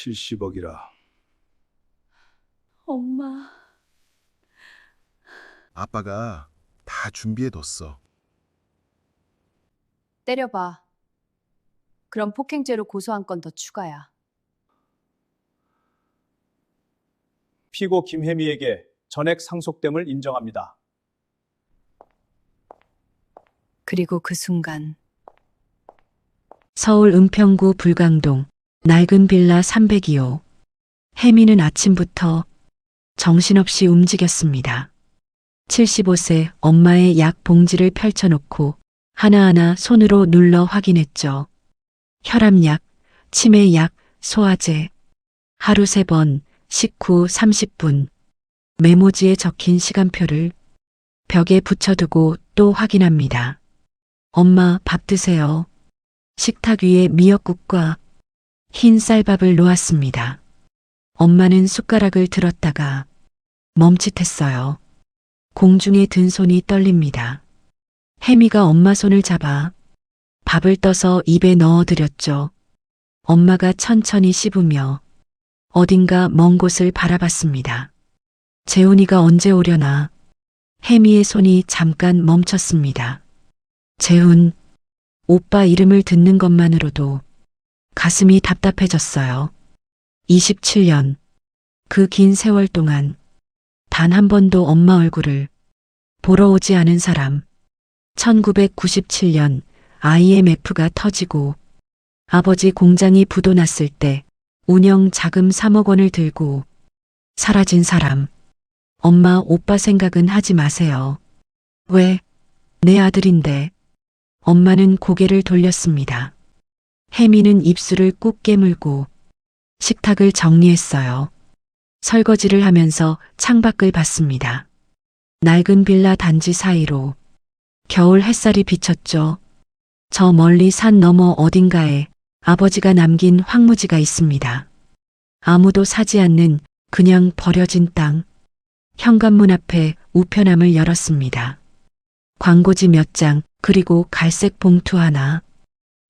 70억이라. 엄마, 아빠가 다 준비해뒀어. 때려봐. 그럼 폭행죄로 고소 한 건 더 추가야. 피고 김혜미에게 전액 상속됨을 인정합니다. 그리고 그 순간 서울 은평구 불광동 낡은 빌라 302호. 혜미는 아침부터 정신없이 움직였습니다. 75세 엄마의 약 봉지를 펼쳐놓고 하나하나 손으로 눌러 확인했죠. 혈압약, 치매약, 소화제. 하루 3번, 식후 30분. 메모지에 적힌 시간표를 벽에 붙여두고 또 확인합니다. 엄마 밥 드세요. 식탁 위에 미역국과 흰 쌀밥을 놓았습니다. 엄마는 숟가락을 들었다가 멈칫했어요. 공중에 든 손이 떨립니다. 혜미가 엄마 손을 잡아 밥을 떠서 입에 넣어드렸죠. 엄마가 천천히 씹으며 어딘가 먼 곳을 바라봤습니다. 재훈이가 언제 오려나. 혜미의 손이 잠깐 멈췄습니다. 재훈, 오빠 이름을 듣는 것만으로도 가슴이 답답해졌어요. 27년, 그 긴 세월 동안 단 한 번도 엄마 얼굴을 보러 오지 않은 사람. 1997년 IMF가 터지고 아버지 공장이 부도났을 때 운영 자금 3억 원을 들고 사라진 사람. 엄마, 오빠 생각은 하지 마세요. 왜? 내 아들인데. 엄마는 고개를 돌렸습니다. 혜미는 입술을 꾹 깨물고 식탁을 정리했어요. 설거지를 하면서 창밖을 봤습니다. 낡은 빌라 단지 사이로 겨울 햇살이 비쳤죠. 저 멀리 산 너머 어딘가에 아버지가 남긴 황무지가 있습니다. 아무도 사지 않는 그냥 버려진 땅. 현관문 앞에 우편함을 열었습니다. 광고지 몇 장, 그리고 갈색 봉투 하나.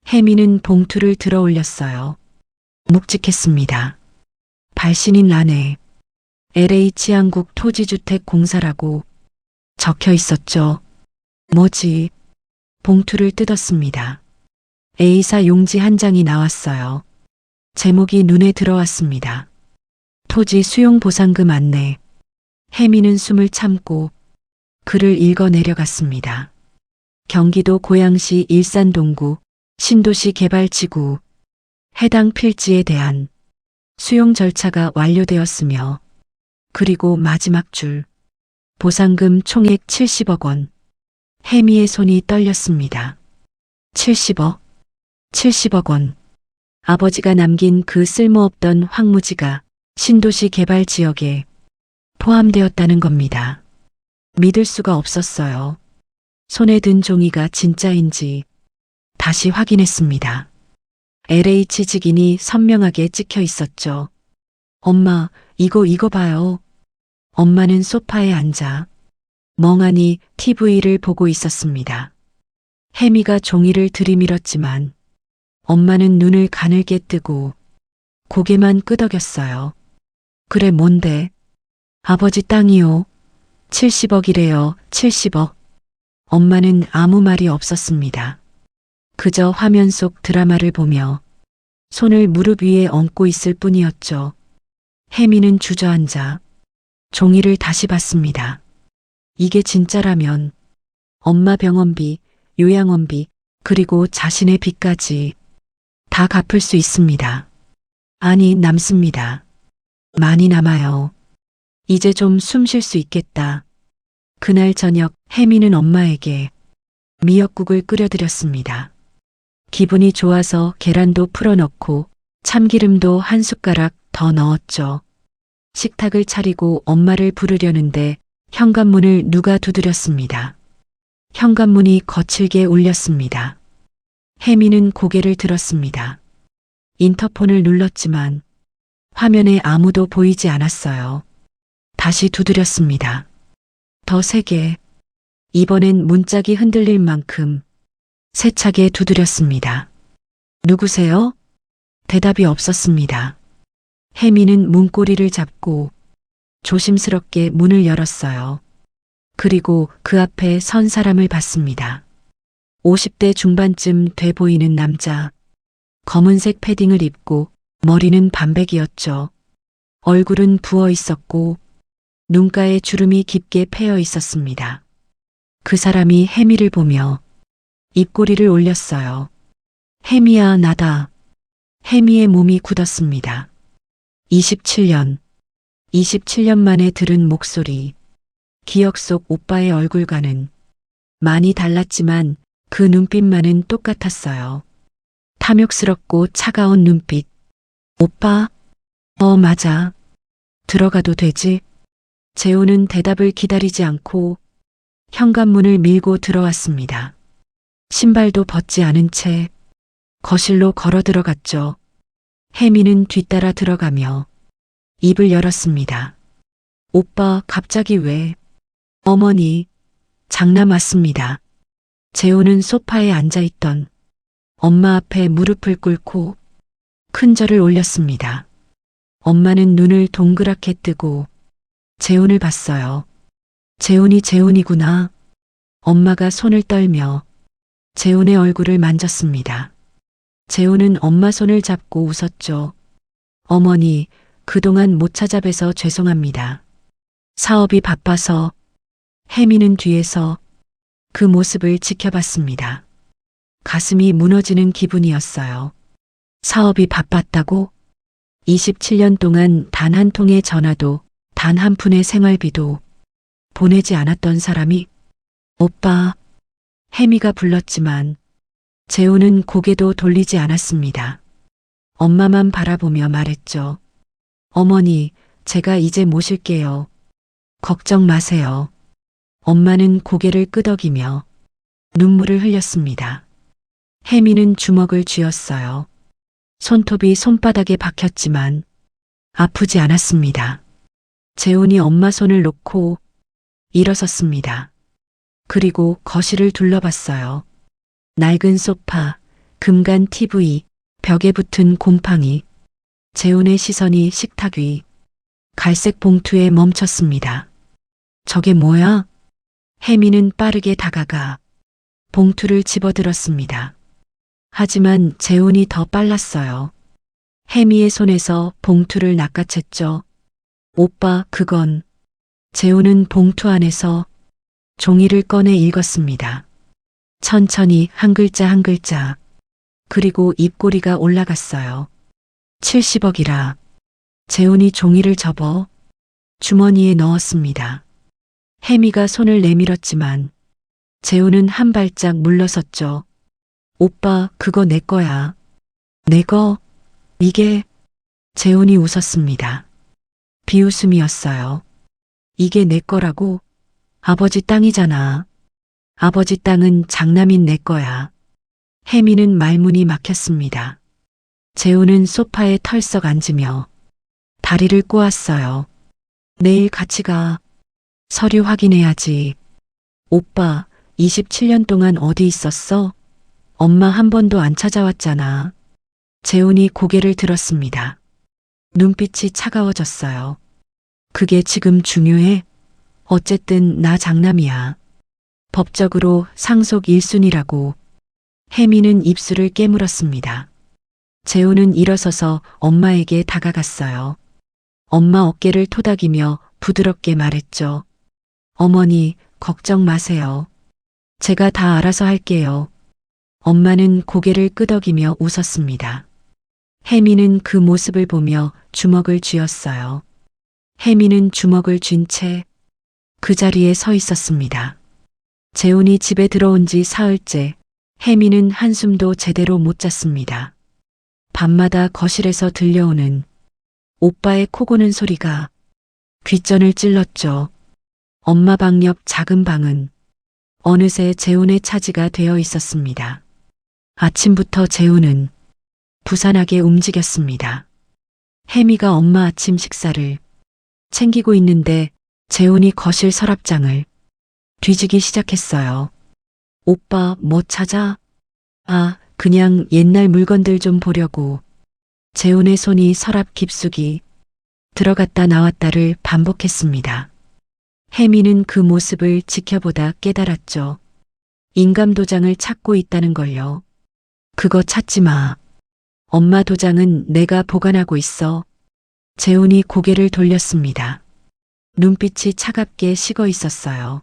혜미는 봉투를 들어 올렸어요. 묵직했습니다. 발신인 란에 LH 한국 토지주택 공사라고 적혀 있었죠. 뭐지? 봉투를 뜯었습니다. A사 용지 한 장이 나왔어요. 제목이 눈에 들어왔습니다. 토지 수용 보상금 안내. 혜미는 숨을 참고 글을 읽어 내려갔습니다. 경기도 고양시 일산동구 신도시 개발지구. 해당 필지에 대한 수용 절차가 완료되었으며, 그리고 마지막 줄. 보상금 총액 70억 원. 혜미의 손이 떨렸습니다. 70억? 70억 원. 아버지가 남긴 그 쓸모없던 황무지가 신도시 개발 지역에 포함되었다는 겁니다. 믿을 수가 없었어요. 손에 든 종이가 진짜인지 다시 확인했습니다. LH 직인이 선명하게 찍혀 있었죠. 엄마, 이거 봐요. 엄마는 소파에 앉아 멍하니 TV를 보고 있었습니다. 혜미가 종이를 들이밀었지만 엄마는 눈을 가늘게 뜨고 고개만 끄덕였어요. 그래, 뭔데? 아버지 땅이요. 70억이래요. 70억. 엄마는 아무 말이 없었습니다. 그저 화면 속 드라마를 보며 손을 무릎 위에 얹고 있을 뿐이었죠. 혜미는 주저앉아 종이를 다시 봤습니다. 이게 진짜라면 엄마 병원비, 요양원비, 그리고 자신의 빚까지 다 갚을 수 있습니다. 아니, 남습니다. 많이 남아요. 이제 좀 숨 쉴 수 있겠다. 그날 저녁 혜미는 엄마에게 미역국을 끓여드렸습니다. 기분이 좋아서 계란도 풀어넣고 참기름도 한 숟가락 더 넣었죠. 식탁을 차리고 엄마를 부르려는데 현관문을 누가 두드렸습니다. 현관문이 거칠게 울렸습니다. 혜미는 고개를 들었습니다. 인터폰을 눌렀지만 화면에 아무도 보이지 않았어요. 다시 두드렸습니다. 더 세게. 이번엔 문짝이 흔들릴 만큼 세차게 두드렸습니다. 누구세요? 대답이 없었습니다. 혜미는 문고리를 잡고 조심스럽게 문을 열었어요. 그리고 그 앞에 선 사람을 봤습니다. 50대 중반쯤 돼 보이는 남자. 검은색 패딩을 입고 머리는 반백이었죠. 얼굴은 부어 있었고 눈가에 주름이 깊게 패여 있었습니다. 그 사람이 혜미를 보며 입꼬리를 올렸어요. 혜미야, 나다. 혜미의 몸이 굳었습니다. 27년 만에 들은 목소리. 기억 속 오빠의 얼굴과는 많이 달랐지만 그 눈빛만은 똑같았어요. 탐욕스럽고 차가운 눈빛. 오빠? 맞아. 들어가도 되지? 재호는 대답을 기다리지 않고 현관문을 밀고 들어왔습니다. 신발도 벗지 않은 채 거실로 걸어 들어갔죠. 혜미는 뒤따라 들어가며 입을 열었습니다. 오빠, 갑자기 왜? 어머니, 장남 왔습니다. 재호는 소파에 앉아있던 엄마 앞에 무릎을 꿇고 큰 절을 올렸습니다. 엄마는 눈을 동그랗게 뜨고 재훈을 봤어요. 재훈이구나. 엄마가 손을 떨며 재훈의 얼굴을 만졌습니다. 재훈은 엄마 손을 잡고 웃었죠. 어머니, 그동안 못 찾아뵈서 죄송합니다. 사업이 바빠서. 혜미는 뒤에서 그 모습을 지켜봤습니다. 가슴이 무너지는 기분이었어요. 사업이 바빴다고? 27년 동안 단 한 통의 전화도 단 한 푼의 생활비도 보내지 않았던 사람이? 오빠, 혜미가 불렀지만 재호는 고개도 돌리지 않았습니다. 엄마만 바라보며 말했죠. 어머니, 제가 이제 모실게요. 걱정 마세요. 엄마는 고개를 끄덕이며 눈물을 흘렸습니다. 혜미는 주먹을 쥐었어요. 손톱이 손바닥에 박혔지만 아프지 않았습니다. 재훈이 엄마 손을 놓고 일어섰습니다. 그리고 거실을 둘러봤어요. 낡은 소파, 금간 TV, 벽에 붙은 곰팡이. 재훈의 시선이 식탁 위 갈색 봉투에 멈췄습니다. 저게 뭐야? 혜미는 빠르게 다가가 봉투를 집어들었습니다. 하지만 재훈이 더 빨랐어요. 혜미의 손에서 봉투를 낚아챘죠. 오빠, 그건. 재훈은 봉투 안에서 종이를 꺼내 읽었습니다. 천천히 한 글자 한 글자. 그리고 입꼬리가 올라갔어요. 70억이라. 재훈이 종이를 접어 주머니에 넣었습니다. 혜미가 손을 내밀었지만 재훈은 한 발짝 물러섰죠. 오빠, 그거 내 거야. 내 거? 이게? 재훈이 웃었습니다. 비웃음이었어요. 이게 내 거라고? 아버지 땅이잖아. 아버지 땅은 장남인 내 거야. 혜미는 말문이 막혔습니다. 재훈은 소파에 털썩 앉으며 다리를 꼬았어요. 내일 같이 가. 서류 확인해야지. 오빠, 27년 동안 어디 있었어? 엄마 한 번도 안 찾아왔잖아. 재훈이 고개를 들었습니다. 눈빛이 차가워졌어요. 그게 지금 중요해? 어쨌든 나 장남이야. 법적으로 상속 1순위라고. 혜미는 입술을 깨물었습니다. 재훈은 일어서서 엄마에게 다가갔어요. 엄마 어깨를 토닥이며 부드럽게 말했죠. 어머니, 걱정 마세요. 제가 다 알아서 할게요. 엄마는 고개를 끄덕이며 웃었습니다. 혜미는 그 모습을 보며 주먹을 쥐었어요. 혜미는 주먹을 쥔 채 그 자리에 서 있었습니다. 재훈이 집에 들어온 지 사흘째. 혜미는 한숨도 제대로 못 잤습니다. 밤마다 거실에서 들려오는 오빠의 코 고는 소리가 귓전을 찔렀죠. 엄마 방 옆 작은 방은 어느새 재훈의 차지가 되어 있었습니다. 아침부터 재훈은 부산하게 움직였습니다. 혜미가 엄마 아침 식사를 챙기고 있는데 재훈이 거실 서랍장을 뒤지기 시작했어요. 오빠, 뭐 찾아? 그냥 옛날 물건들 좀 보려고. 재훈의 손이 서랍 깊숙이 들어갔다 나왔다를 반복했습니다. 혜미는 그 모습을 지켜보다 깨달았죠. 인감 도장을 찾고 있다는 걸요. 그거 찾지 마. 엄마 도장은 내가 보관하고 있어. 재훈이 고개를 돌렸습니다. 눈빛이 차갑게 식어 있었어요.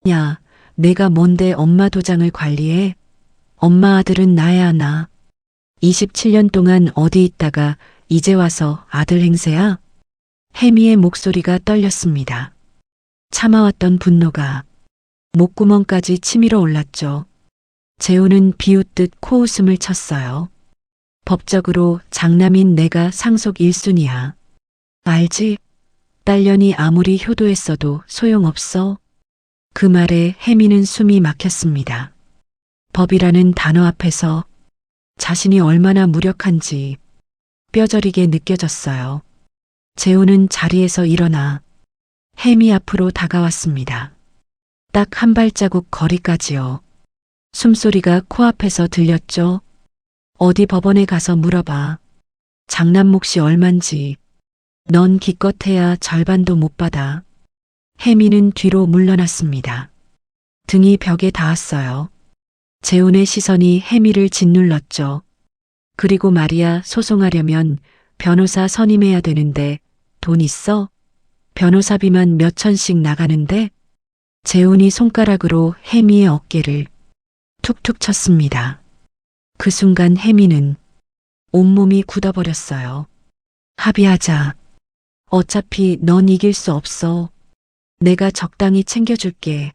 야, 내가 뭔데 엄마 도장을 관리해? 엄마 아들은 나야 하나. 27년 동안 어디 있다가 이제 와서 아들 행세야? 혜미의 목소리가 떨렸습니다. 참아왔던 분노가 목구멍까지 치밀어 올랐죠. 재훈은 비웃듯 코웃음을 쳤어요. 법적으로 장남인 내가 상속 1순위야. 알지? 딸년이 아무리 효도했어도 소용없어. 그 말에 혜미는 숨이 막혔습니다. 법이라는 단어 앞에서 자신이 얼마나 무력한지 뼈저리게 느껴졌어요. 재훈은 자리에서 일어나 혜미 앞으로 다가왔습니다. 딱 한 발자국 거리까지요. 숨소리가 코앞에서 들렸죠. 어디 법원에 가서 물어봐. 장남 몫이 얼만지. 넌 기껏해야 절반도 못 받아. 혜미는 뒤로 물러났습니다. 등이 벽에 닿았어요. 재훈의 시선이 혜미를 짓눌렀죠. 그리고 말이야, 소송하려면 변호사 선임해야 되는데 돈 있어? 변호사비만 몇 천씩 나가는데? 재훈이 손가락으로 혜미의 어깨를 툭툭 쳤습니다. 그 순간 혜미는 온몸이 굳어버렸어요. 합의하자. 어차피 넌 이길 수 없어. 내가 적당히 챙겨줄게.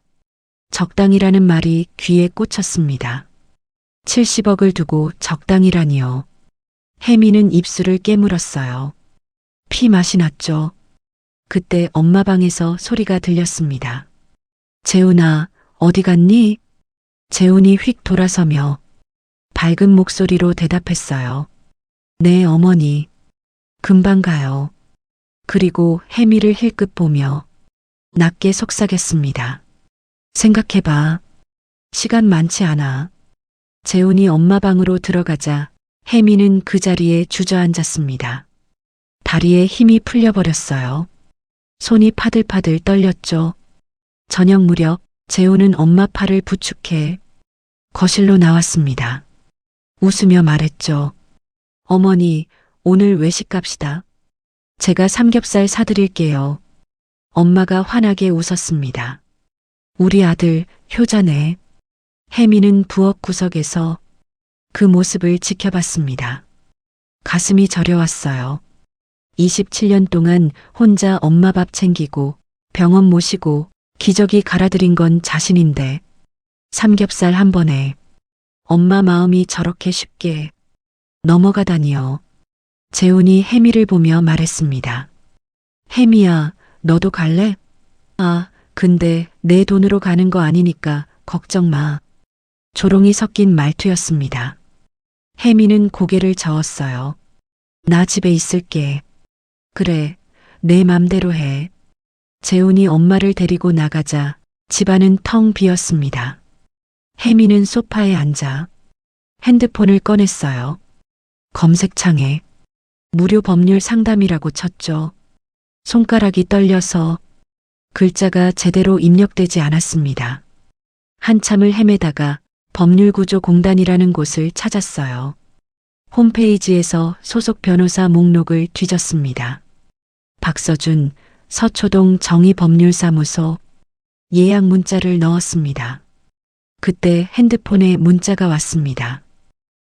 적당이라는 말이 귀에 꽂혔습니다. 70억을 두고 적당이라니요. 혜미는 입술을 깨물었어요. 피 맛이 났죠. 그때 엄마 방에서 소리가 들렸습니다. 재훈아, 어디 갔니? 재훈이 휙 돌아서며 밝은 목소리로 대답했어요. 네, 어머니. 금방 가요. 그리고 혜미를 힐끗 보며 낮게 속삭였습니다. 생각해봐. 시간 많지 않아. 재훈이 엄마 방으로 들어가자 혜미는 그 자리에 주저앉았습니다. 다리에 힘이 풀려버렸어요. 손이 파들파들 떨렸죠. 저녁 무렵 재훈은 엄마 팔을 부축해 거실로 나왔습니다. 웃으며 말했죠. 어머니, 오늘 외식 갑시다. 제가 삼겹살 사드릴게요. 엄마가 환하게 웃었습니다. 우리 아들 효자네. 혜미는 부엌 구석에서 그 모습을 지켜봤습니다. 가슴이 저려왔어요. 27년 동안 혼자 엄마 밥 챙기고 병원 모시고 기저귀 갈아들인 건 자신인데 삼겹살 한 번에 엄마 마음이 저렇게 쉽게 넘어가다니요. 재훈이 혜미를 보며 말했습니다. 혜미야, 너도 갈래? 아, 근데 내 돈으로 가는 거 아니니까 걱정 마. 조롱이 섞인 말투였습니다. 혜미는 고개를 저었어요. 나 집에 있을게. 그래, 내 맘대로 해. 재훈이 엄마를 데리고 나가자 집안은 텅 비었습니다. 혜미는 소파에 앉아 핸드폰을 꺼냈어요. 검색창에 무료 법률 상담이라고 쳤죠. 손가락이 떨려서 글자가 제대로 입력되지 않았습니다. 한참을 헤매다가 법률구조공단이라는 곳을 찾았어요. 홈페이지에서 소속 변호사 목록을 뒤졌습니다. 박서준, 서초동 정의법률사무소 예약 문자를 넣었습니다. 그때 핸드폰에 문자가 왔습니다.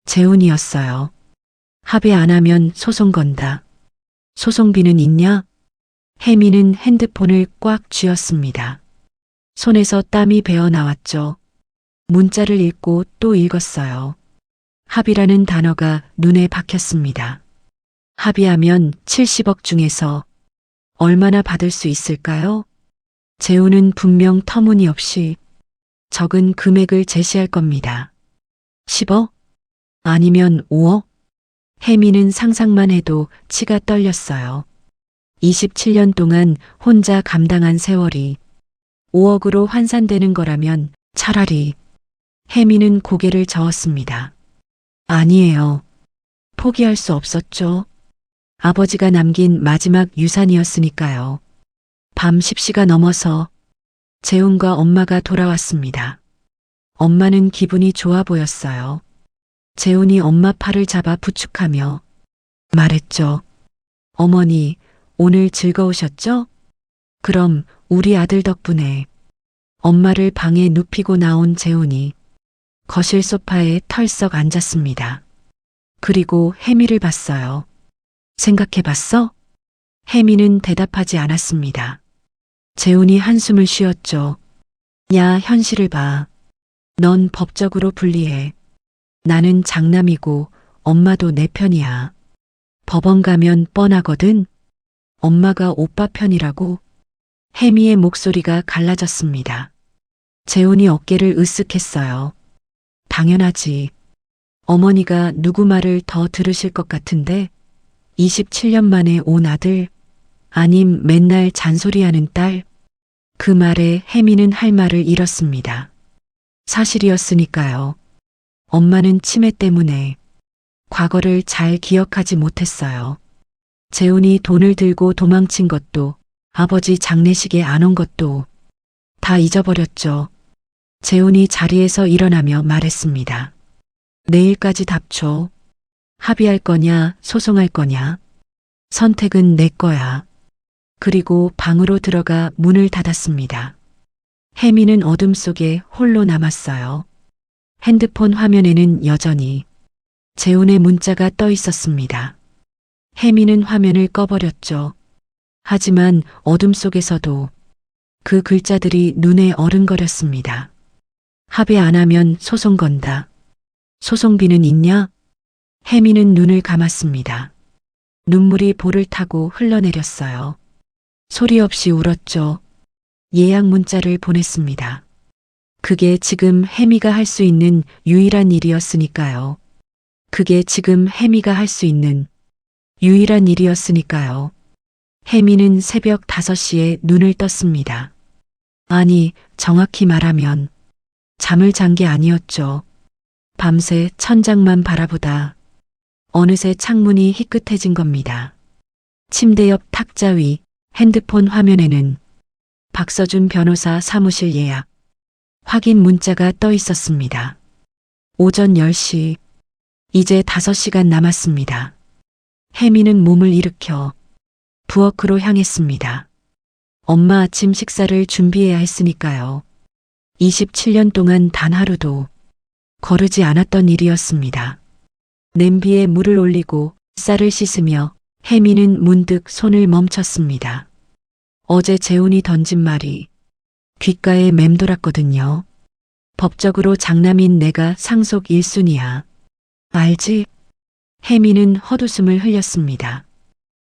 재훈이었어요. 합의 안 하면 소송 건다. 소송비는 있냐? 혜미는 핸드폰을 꽉 쥐었습니다. 손에서 땀이 배어 나왔죠. 문자를 읽고 또 읽었어요. 합의라는 단어가 눈에 박혔습니다. 합의하면 70억 중에서 얼마나 받을 수 있을까요? 재훈은 분명 터무니없이 적은 금액을 제시할 겁니다. 10억? 아니면 5억? 혜미는 상상만 해도 치가 떨렸어요. 27년 동안 혼자 감당한 세월이 5억으로 환산되는 거라면 차라리 혜미는 고개를 저었습니다. 아니에요. 포기할 수 없었죠. 아버지가 남긴 마지막 유산이었으니까요. 밤 10시가 넘어서 재훈과 엄마가 돌아왔습니다. 엄마는 기분이 좋아 보였어요. 재훈이 엄마 팔을 잡아 부축하며 말했죠. 어머니, 오늘 즐거우셨죠? 그럼 우리 아들 덕분에. 엄마를 방에 눕히고 나온 재훈이 거실 소파에 털썩 앉았습니다. 그리고 혜미를 봤어요. 생각해봤어? 혜미는 대답하지 않았습니다. 재훈이 한숨을 쉬었죠. 야, 현실을 봐. 넌 법적으로 불리해. 나는 장남이고 엄마도 내 편이야. 법원 가면 뻔하거든. 엄마가 오빠 편이라고. 혜미의 목소리가 갈라졌습니다. 재훈이 어깨를 으쓱했어요. 당연하지. 어머니가 누구 말을 더 들으실 것 같은데 27년 만에 온 아들, 아님 맨날 잔소리하는 딸. 그 말에 혜미는 할 말을 잃었습니다. 사실이었으니까요. 엄마는 치매 때문에 과거를 잘 기억하지 못했어요. 재훈이 돈을 들고 도망친 것도 아버지 장례식에 안 온 것도 다 잊어버렸죠. 재훈이 자리에서 일어나며 말했습니다. 내일까지 답 줘. 합의할 거냐, 소송할 거냐. 선택은 내 거야. 그리고 방으로 들어가 문을 닫았습니다. 혜미는 어둠 속에 홀로 남았어요. 핸드폰 화면에는 여전히 재훈의 문자가 떠 있었습니다. 혜미는 화면을 꺼버렸죠. 하지만 어둠 속에서도 그 글자들이 눈에 어른거렸습니다. 합의 안 하면 소송 건다. 소송비는 있냐? 혜미는 눈을 감았습니다. 눈물이 볼을 타고 흘러내렸어요. 소리 없이 울었죠. 예약 문자를 보냈습니다. 그게 지금 혜미가 할 수 있는 유일한 일이었으니까요. 그게 지금 혜미가 할 수 있는 유일한 일이었으니까요. 혜미는 새벽 5시에 눈을 떴습니다. 아니, 정확히 말하면 잠을 잔 게 아니었죠. 밤새 천장만 바라보다 어느새 창문이 희끗해진 겁니다. 침대 옆 탁자 위 핸드폰 화면에는 박서준 변호사 사무실 예약 확인 문자가 떠 있었습니다. 오전 10시, 이제 5시간 남았습니다. 혜미는 몸을 일으켜 부엌으로 향했습니다. 엄마 아침 식사를 준비해야 했으니까요. 27년 동안 단 하루도 거르지 않았던 일이었습니다. 냄비에 물을 올리고 쌀을 씻으며 혜미는 문득 손을 멈췄습니다. 어제 재훈이 던진 말이 귓가에 맴돌았거든요. 법적으로 장남인 내가 상속 1순위야. 알지? 혜미는 헛웃음을 흘렸습니다.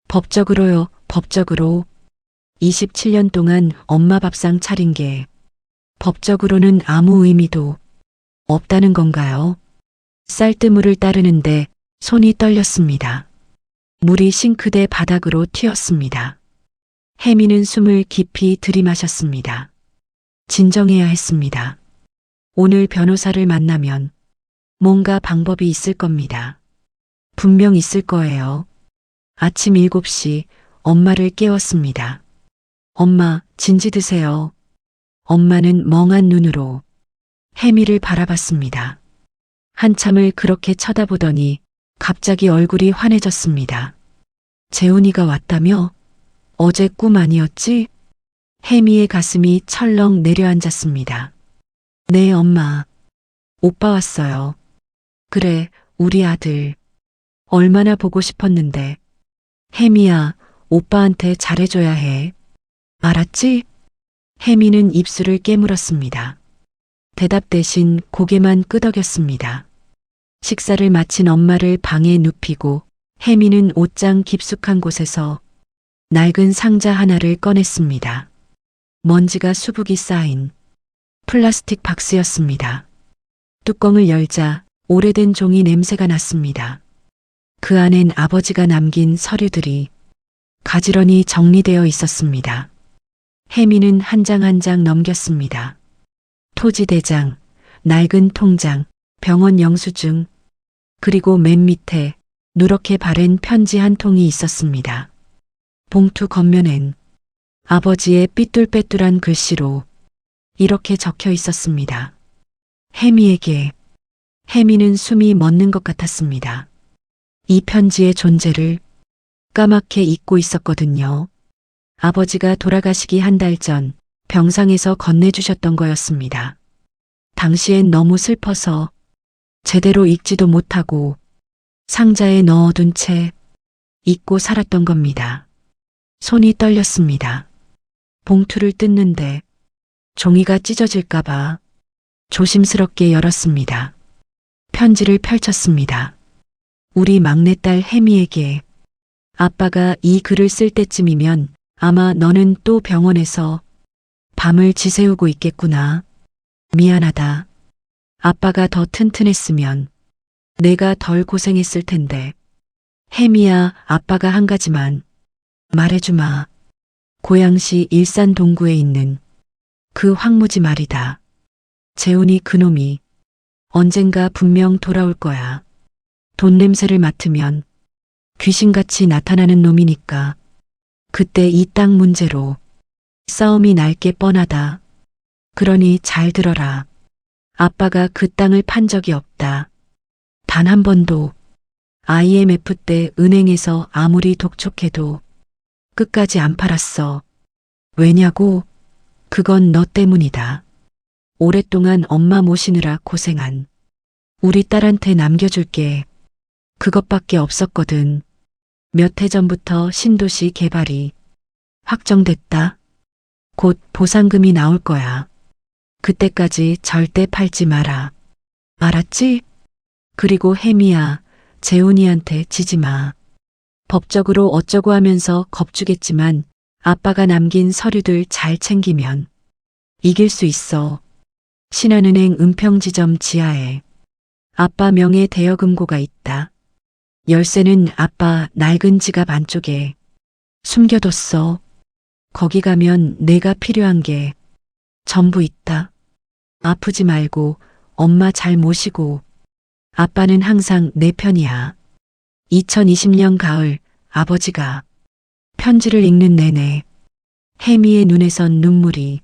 법적으로요, 법적으로. 27년 동안 엄마 밥상 차린 게 법적으로는 아무 의미도 없다는 건가요? 쌀뜨물을 따르는데 손이 떨렸습니다. 물이 싱크대 바닥으로 튀었습니다. 혜미는 숨을 깊이 들이마셨습니다. 진정해야 했습니다. 오늘 변호사를 만나면 뭔가 방법이 있을 겁니다. 분명 있을 거예요. 아침 7시 엄마를 깨웠습니다. 엄마, 진지 드세요. 엄마는 멍한 눈으로 혜미를 바라봤습니다. 한참을 그렇게 쳐다보더니 갑자기 얼굴이 환해졌습니다. 재훈이가 왔다며? 어제 꿈 아니었지? 혜미의 가슴이 철렁 내려앉았습니다. 네, 엄마. 오빠 왔어요. 그래, 우리 아들. 얼마나 보고 싶었는데. 혜미야, 오빠한테 잘해줘야 해. 알았지? 혜미는 입술을 깨물었습니다. 대답 대신 고개만 끄덕였습니다. 식사를 마친 엄마를 방에 눕히고 혜미는 옷장 깊숙한 곳에서 낡은 상자 하나를 꺼냈습니다. 먼지가 수북이 쌓인 플라스틱 박스였습니다. 뚜껑을 열자 오래된 종이 냄새가 났습니다. 그 안엔 아버지가 남긴 서류들이 가지런히 정리되어 있었습니다. 혜미는 한 장 한 장 넘겼습니다. 토지대장, 낡은 통장, 병원 영수증, 그리고 맨 밑에 누렇게 바랜 편지 한 통이 있었습니다. 봉투 겉면엔 아버지의 삐뚤빼뚤한 글씨로 이렇게 적혀 있었습니다. 혜미에게. 혜미는 숨이 멎는 것 같았습니다. 이 편지의 존재를 까맣게 잊고 있었거든요. 아버지가 돌아가시기 한 달 전 병상에서 건네주셨던 거였습니다. 당시엔 너무 슬퍼서 제대로 읽지도 못하고 상자에 넣어둔 채 잊고 살았던 겁니다. 손이 떨렸습니다. 봉투를 뜯는데 종이가 찢어질까봐 조심스럽게 열었습니다. 편지를 펼쳤습니다. 우리 막내딸 혜미에게. 아빠가 이 글을 쓸 때쯤이면 아마 너는 또 병원에서 밤을 지새우고 있겠구나. 미안하다. 아빠가 더 튼튼했으면 내가 덜 고생했을 텐데. 혜미야, 아빠가 한 가지만 말해주마. 고양시 일산 동구에 있는 그 황무지 말이다. 재훈이 그놈이 언젠가 분명 돌아올 거야. 돈 냄새를 맡으면 귀신같이 나타나는 놈이니까 그때 이 땅 문제로 싸움이 날 게 뻔하다. 그러니 잘 들어라. 아빠가 그 땅을 판 적이 없다. 단 한 번도. IMF 때 은행에서 아무리 독촉해도 끝까지 안 팔았어. 왜냐고? 그건 너 때문이다. 오랫동안 엄마 모시느라 고생한 우리 딸한테 남겨줄 게 그것밖에 없었거든. 몇 해 전부터 신도시 개발이 확정됐다. 곧 보상금이 나올 거야. 그때까지 절대 팔지 마라. 알았지? 그리고 혜미야, 재훈이한테 지지 마. 법적으로 어쩌고 하면서 겁주겠지만 아빠가 남긴 서류들 잘 챙기면 이길 수 있어. 신한은행 은평지점 지하에 아빠 명의 대여금고가 있다. 열쇠는 아빠 낡은 지갑 안쪽에 숨겨뒀어. 거기 가면 내가 필요한 게 전부 있다. 아프지 말고 엄마 잘 모시고. 아빠는 항상 내 편이야. 2020년 가을 아버지가 편지를 읽는 내내 혜미의 눈에선 눈물이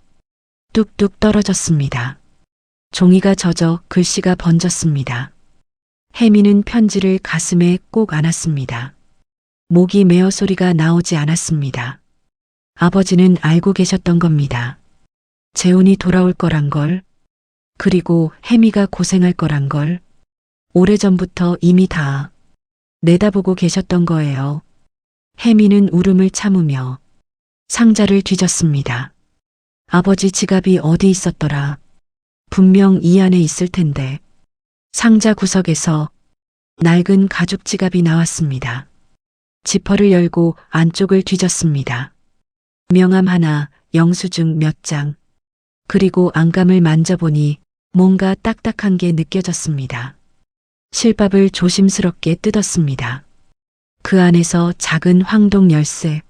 뚝뚝 떨어졌습니다. 종이가 젖어 글씨가 번졌습니다. 혜미는 편지를 가슴에 꼭 안았습니다. 목이 메어 소리가 나오지 않았습니다. 아버지는 알고 계셨던 겁니다. 재훈이 돌아올 거란 걸, 그리고 혜미가 고생할 거란 걸 오래전부터 이미 다 내다보고 계셨던 거예요. 혜미는 울음을 참으며 상자를 뒤졌습니다. 아버지 지갑이 어디 있었더라. 분명 이 안에 있을 텐데. 상자 구석에서 낡은 가죽 지갑이 나왔습니다. 지퍼를 열고 안쪽을 뒤졌습니다. 명함 하나, 영수증 몇 장, 그리고 안감을 만져보니 뭔가 딱딱한 게 느껴졌습니다. 실밥을 조심스럽게 뜯었습니다. 그 안에서 작은 황동 열쇠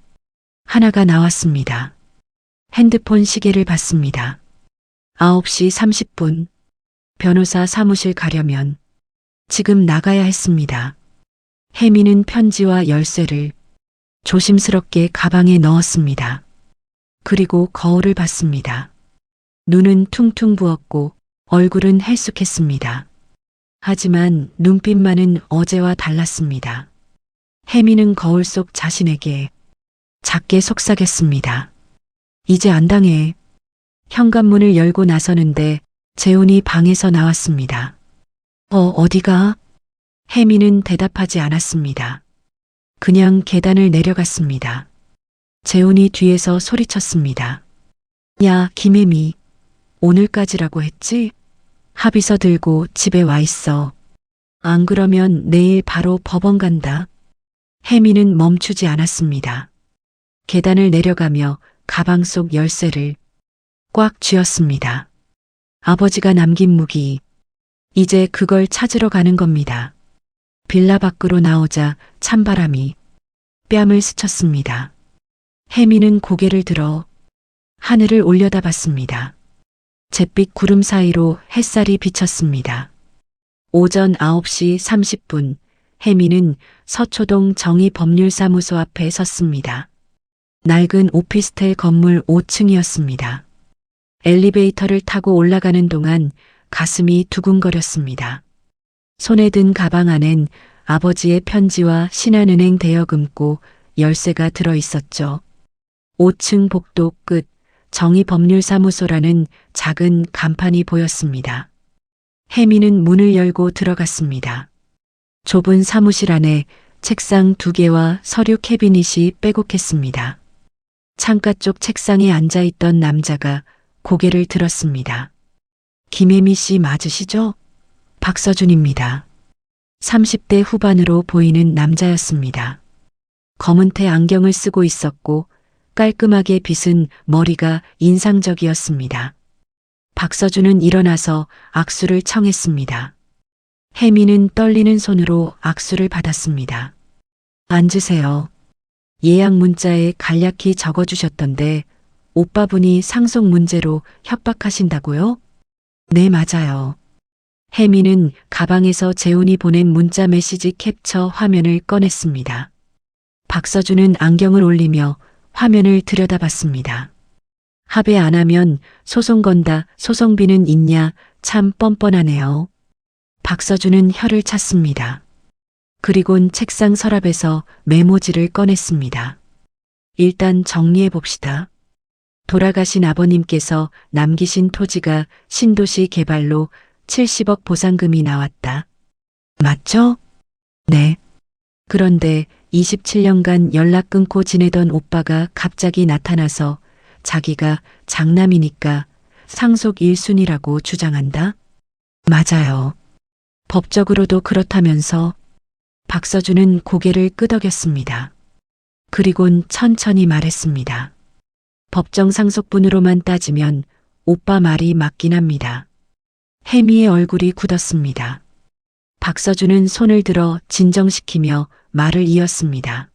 하나가 나왔습니다. 핸드폰 시계를 봤습니다. 9시 30분. 변호사 사무실 가려면 지금 나가야 했습니다. 혜미는 편지와 열쇠를 조심스럽게 가방에 넣었습니다. 그리고 거울을 봤습니다. 눈은 퉁퉁 부었고 얼굴은 헬쑥했습니다. 하지만 눈빛만은 어제와 달랐습니다. 혜미는 거울 속 자신에게 작게 속삭였습니다. 이제 안 당해. 현관문을 열고 나서는데 재훈이 방에서 나왔습니다. 어디가? 혜미는 대답하지 않았습니다. 그냥 계단을 내려갔습니다. 재훈이 뒤에서 소리쳤습니다. 야, 김혜미. 오늘까지라고 했지? 합의서 들고 집에 와 있어. 안 그러면 내일 바로 법원 간다. 혜미는 멈추지 않았습니다. 계단을 내려가며 가방 속 열쇠를 꽉 쥐었습니다. 아버지가 남긴 무기, 이제 그걸 찾으러 가는 겁니다. 빌라 밖으로 나오자 찬바람이 뺨을 스쳤습니다. 혜미는 고개를 들어 하늘을 올려다봤습니다. 잿빛 구름 사이로 햇살이 비쳤습니다. 오전 9시 30분 혜미는 서초동 정의법률사무소 앞에 섰습니다. 낡은 오피스텔 건물 5층이었습니다. 엘리베이터를 타고 올라가는 동안 가슴이 두근거렸습니다. 손에 든 가방 안엔 아버지의 편지와 신한은행 대여금고 열쇠가 들어 있었죠. 5층 복도 끝 정의법률사무소라는 작은 간판이 보였습니다. 혜미는 문을 열고 들어갔습니다. 좁은 사무실 안에 책상 2개와 서류 캐비닛이 빼곡했습니다. 창가 쪽 책상에 앉아있던 남자가 고개를 들었습니다. 김혜미 씨 맞으시죠? 박서준입니다. 30대 후반으로 보이는 남자였습니다. 검은테 안경을 쓰고 있었고 깔끔하게 빗은 머리가 인상적이었습니다. 박서준은 일어나서 악수를 청했습니다. 혜미는 떨리는 손으로 악수를 받았습니다. 앉으세요. 예약 문자에 간략히 적어주셨던데 오빠분이 상속 문제로 협박하신다고요? 네, 맞아요. 혜미는 가방에서 재훈이 보낸 문자 메시지 캡처 화면을 꺼냈습니다. 박서준은 안경을 올리며 화면을 들여다봤습니다. 합의 안 하면 소송 건다. 소송비는 있냐? 참 뻔뻔하네요. 박서준은 혀를 찼습니다. 그리곤 책상 서랍에서 메모지를 꺼냈습니다. 일단 정리해 봅시다. 돌아가신 아버님께서 남기신 토지가 신도시 개발로 70억 보상금이 나왔다. 맞죠? 네. 그런데 27년간 연락 끊고 지내던 오빠가 갑자기 나타나서 자기가 장남이니까 상속 1순위라고 주장한다? 맞아요. 법적으로도 그렇다면서. 박서준은 고개를 끄덕였습니다. 그리곤 천천히 말했습니다. 법정 상속분으로만 따지면 오빠 말이 맞긴 합니다. 혜미의 얼굴이 굳었습니다. 박서준은 손을 들어 진정시키며 말을 이었습니다.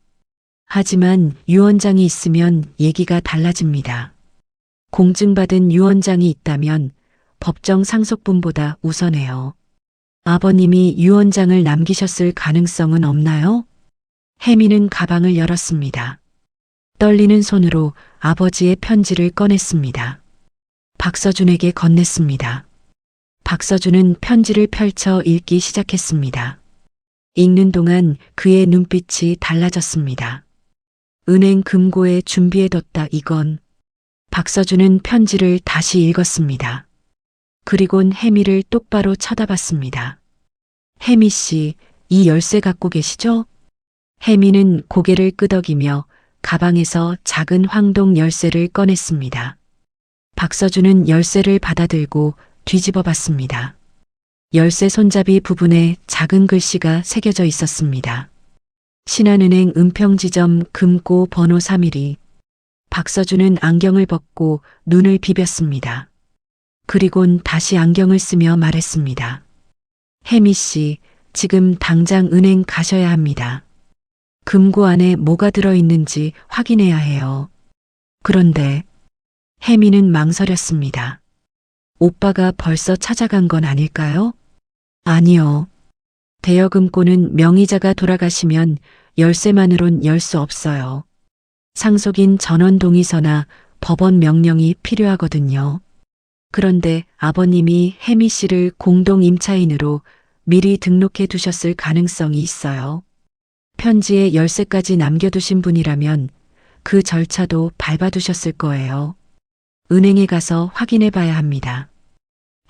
하지만 유언장이 있으면 얘기가 달라집니다. 공증받은 유언장이 있다면 법정 상속분보다 우선해요. 아버님이 유언장을 남기셨을 가능성은 없나요? 혜미는 가방을 열었습니다. 떨리는 손으로 아버지의 편지를 꺼냈습니다. 박서준에게 건넸습니다. 박서준은 편지를 펼쳐 읽기 시작했습니다. 읽는 동안 그의 눈빛이 달라졌습니다. 은행 금고에 준비해뒀다 이건. 박서준은 편지를 다시 읽었습니다. 그리곤 혜미를 똑바로 쳐다봤습니다. 혜미 씨, 이 열쇠 갖고 계시죠? 혜미는 고개를 끄덕이며 가방에서 작은 황동 열쇠를 꺼냈습니다. 박서준은 열쇠를 받아들고 뒤집어 봤습니다. 열쇠 손잡이 부분에 작은 글씨가 새겨져 있었습니다. 신한은행 은평지점 금고 번호 312. 박서준은 안경을 벗고 눈을 비볐습니다. 그리곤 다시 안경을 쓰며 말했습니다. 혜미 씨, 지금 당장 은행 가셔야 합니다. 금고 안에 뭐가 들어있는지 확인해야 해요. 그런데 혜미는 망설였습니다. 오빠가 벌써 찾아간 건 아닐까요? 아니요. 대여금고는 명의자가 돌아가시면 열쇠만으론 열 수 없어요. 상속인 전원 동의서나 법원 명령이 필요하거든요. 그런데 아버님이 혜미 씨를 공동 임차인으로 미리 등록해 두셨을 가능성이 있어요. 편지에 열쇠까지 남겨두신 분이라면 그 절차도 밟아두셨을 거예요. 은행에 가서 확인해 봐야 합니다.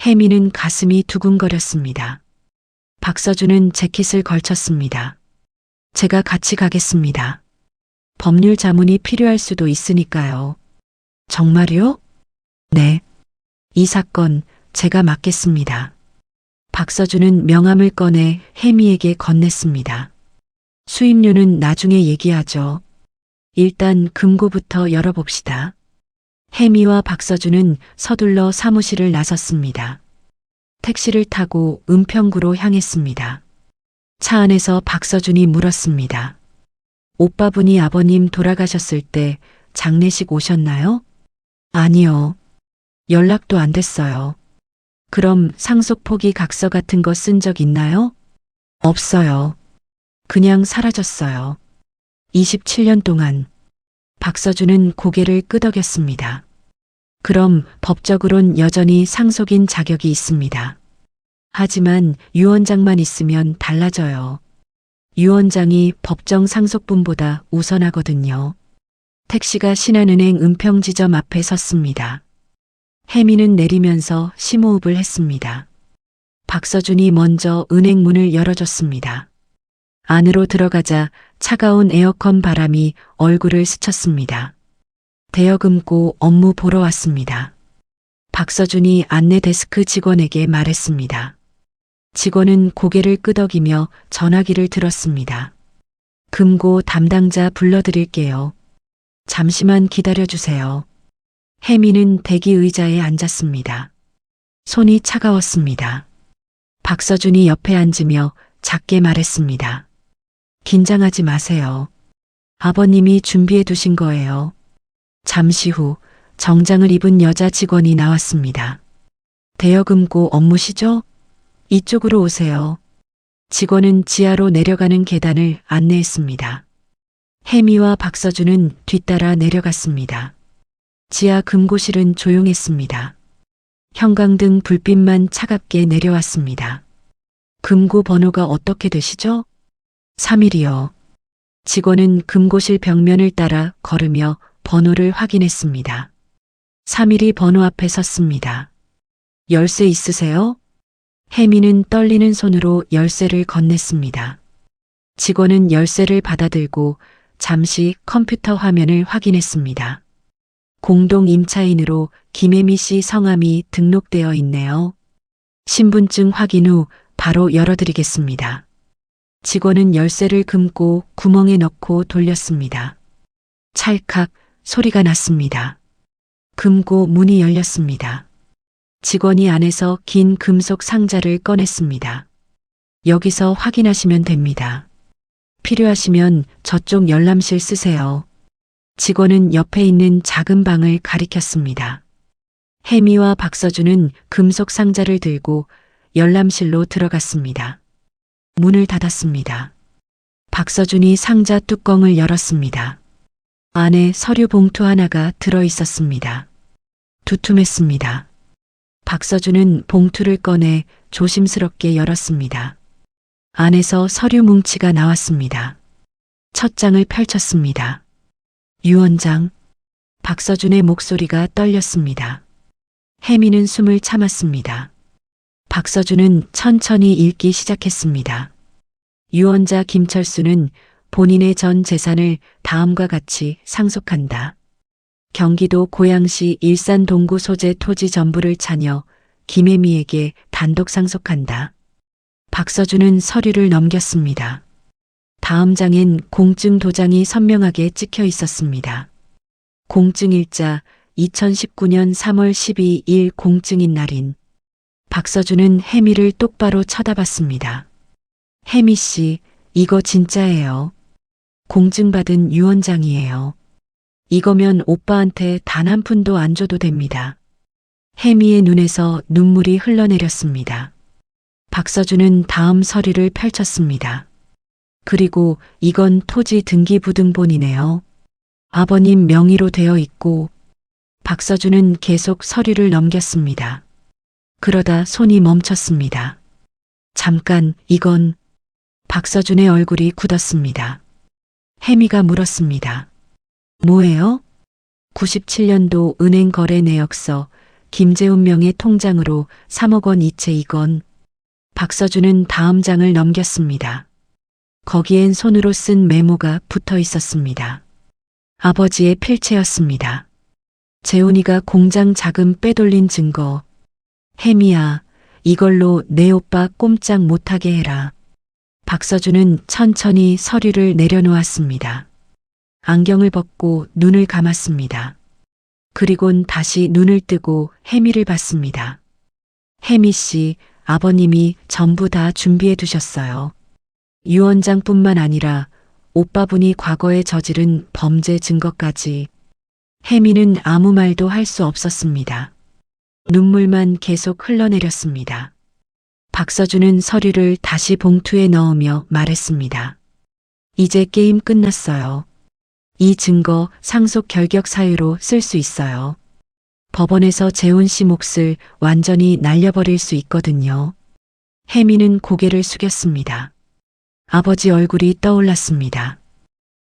혜미는 가슴이 두근거렸습니다. 박서준은 재킷을 걸쳤습니다. 제가 같이 가겠습니다. 법률 자문이 필요할 수도 있으니까요. 정말요? 네. 이 사건 제가 맡겠습니다. 박서준은 명함을 꺼내 혜미에게 건넸습니다. 수임료는 나중에 얘기하죠. 일단 금고부터 열어봅시다. 혜미와 박서준은 서둘러 사무실을 나섰습니다. 택시를 타고 은평구로 향했습니다. 차 안에서 박서준이 물었습니다. 오빠분이 아버님 돌아가셨을 때 장례식 오셨나요? 아니요. 연락도 안 됐어요. 그럼 상속 포기 각서 같은 거 쓴 적 있나요? 없어요. 그냥 사라졌어요. 27년 동안. 박서준은 고개를 끄덕였습니다. 그럼 법적으론 여전히 상속인 자격이 있습니다. 하지만 유언장만 있으면 달라져요. 유언장이 법정 상속분보다 우선하거든요. 택시가 신한은행 은평지점 앞에 섰습니다. 혜미는 내리면서 심호흡을 했습니다. 박서준이 먼저 은행 문을 열어줬습니다. 안으로 들어가자 차가운 에어컨 바람이 얼굴을 스쳤습니다. 대여금고 업무 보러 왔습니다. 박서준이 안내 데스크 직원에게 말했습니다. 직원은 고개를 끄덕이며 전화기를 들었습니다. 금고 담당자 불러드릴게요. 잠시만 기다려주세요. 혜미는 대기 의자에 앉았습니다. 손이 차가웠습니다. 박서준이 옆에 앉으며 작게 말했습니다. 긴장하지 마세요. 아버님이 준비해 두신 거예요. 잠시 후 정장을 입은 여자 직원이 나왔습니다. 대여금고 업무시죠? 이쪽으로 오세요. 직원은 지하로 내려가는 계단을 안내했습니다. 혜미와 박서준은 뒤따라 내려갔습니다. 지하 금고실은 조용했습니다. 형광등 불빛만 차갑게 내려왔습니다. 금고 번호가 어떻게 되시죠? 3일이요. 직원은 금고실 벽면을 따라 걸으며 번호를 확인했습니다. 3일이 번호 앞에 섰습니다. 열쇠 있으세요? 혜미는 떨리는 손으로 열쇠를 건넸습니다. 직원은 열쇠를 받아들고 잠시 컴퓨터 화면을 확인했습니다. 공동 임차인으로 김혜미 씨 성함이 등록되어 있네요. 신분증 확인 후 바로 열어드리겠습니다. 직원은 열쇠를 금고 구멍에 넣고 돌렸습니다. 찰칵 소리가 났습니다. 금고 문이 열렸습니다. 직원이 안에서 긴 금속 상자를 꺼냈습니다. 여기서 확인하시면 됩니다. 필요하시면 저쪽 열람실 쓰세요. 직원은 옆에 있는 작은 방을 가리켰습니다. 혜미와 박서준은 금속 상자를 들고 열람실로 들어갔습니다. 문을 닫았습니다. 박서준이 상자 뚜껑을 열었습니다. 안에 서류 봉투 하나가 들어 있었습니다. 두툼했습니다. 박서준은 봉투를 꺼내 조심스럽게 열었습니다. 안에서 서류 뭉치가 나왔습니다. 첫 장을 펼쳤습니다. 유언장. 박서준의 목소리가 떨렸습니다. 혜미는 숨을 참았습니다. 박서준은 천천히 읽기 시작했습니다. 유언자 김철수는 본인의 전 재산을 다음과 같이 상속한다. 경기도 고양시 일산 동구 소재 토지 전부를 차녀 김혜미에게 단독 상속한다. 박서준은 서류를 넘겼습니다. 다음 장엔 공증 도장이 선명하게 찍혀 있었습니다. 공증일자 2019년 3월 12일 공증인 날인. 박서준은 혜미를 똑바로 쳐다봤습니다. 혜미 씨, 이거 진짜예요. 공증받은 유언장이에요. 이거면 오빠한테 단 한 푼도 안 줘도 됩니다. 혜미의 눈에서 눈물이 흘러내렸습니다. 박서준은 다음 서류를 펼쳤습니다. 그리고 이건 토지 등기부등본이네요. 아버님 명의로 되어 있고. 박서준은 계속 서류를 넘겼습니다. 그러다 손이 멈췄습니다. 잠깐, 이건. 박서준의 얼굴이 굳었습니다. 혜미가 물었습니다. 뭐예요? 97년도 은행 거래 내역서 김재훈 명의 통장으로 3억 원 이체 이건. 박서준은 다음 장을 넘겼습니다. 거기엔 손으로 쓴 메모가 붙어 있었습니다. 아버지의 필체였습니다. 재훈이가 공장 자금 빼돌린 증거. 혜미야, 이걸로 내 오빠 꼼짝 못하게 해라. 박서준은 천천히 서류를 내려놓았습니다. 안경을 벗고 눈을 감았습니다. 그리곤 다시 눈을 뜨고 혜미를 봤습니다. 혜미 씨, 아버님이 전부 다 준비해 두셨어요. 유언장뿐만 아니라 오빠분이 과거에 저지른 범죄 증거까지. 혜미는 아무 말도 할 수 없었습니다. 눈물만 계속 흘러내렸습니다. 박서준은 서류를 다시 봉투에 넣으며 말했습니다. 이제 게임 끝났어요. 이 증거 상속 결격 사유로 쓸 수 있어요. 법원에서 재훈 씨 몫을 완전히 날려버릴 수 있거든요. 혜미는 고개를 숙였습니다. 아버지 얼굴이 떠올랐습니다.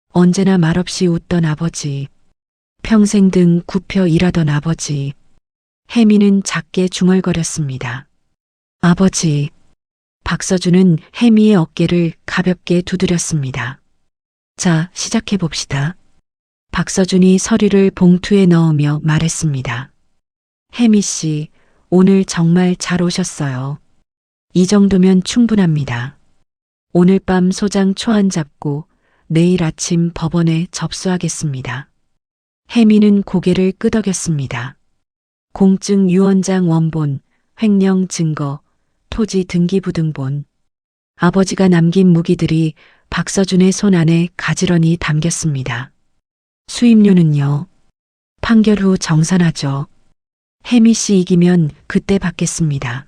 언제나 말없이 웃던 아버지. 평생 등 굽혀 일하던 아버지. 혜미는 작게 중얼거렸습니다. 아버지. 박서준은 혜미의 어깨를 가볍게 두드렸습니다. 자, 시작해 봅시다. 박서준이 서류를 봉투에 넣으며 말했습니다. 혜미 씨, 오늘 정말 잘 오셨어요. 이 정도면 충분합니다. 오늘 밤 소장 초안 잡고 내일 아침 법원에 접수하겠습니다. 혜미는 고개를 끄덕였습니다. 공증 유언장 원본, 횡령 증거, 토지 등기부등본. 아버지가 남긴 무기들이 박서준의 손 안에 가지런히 담겼습니다. 수임료는요? 판결 후 정산하죠. 혜미 씨 이기면 그때 받겠습니다.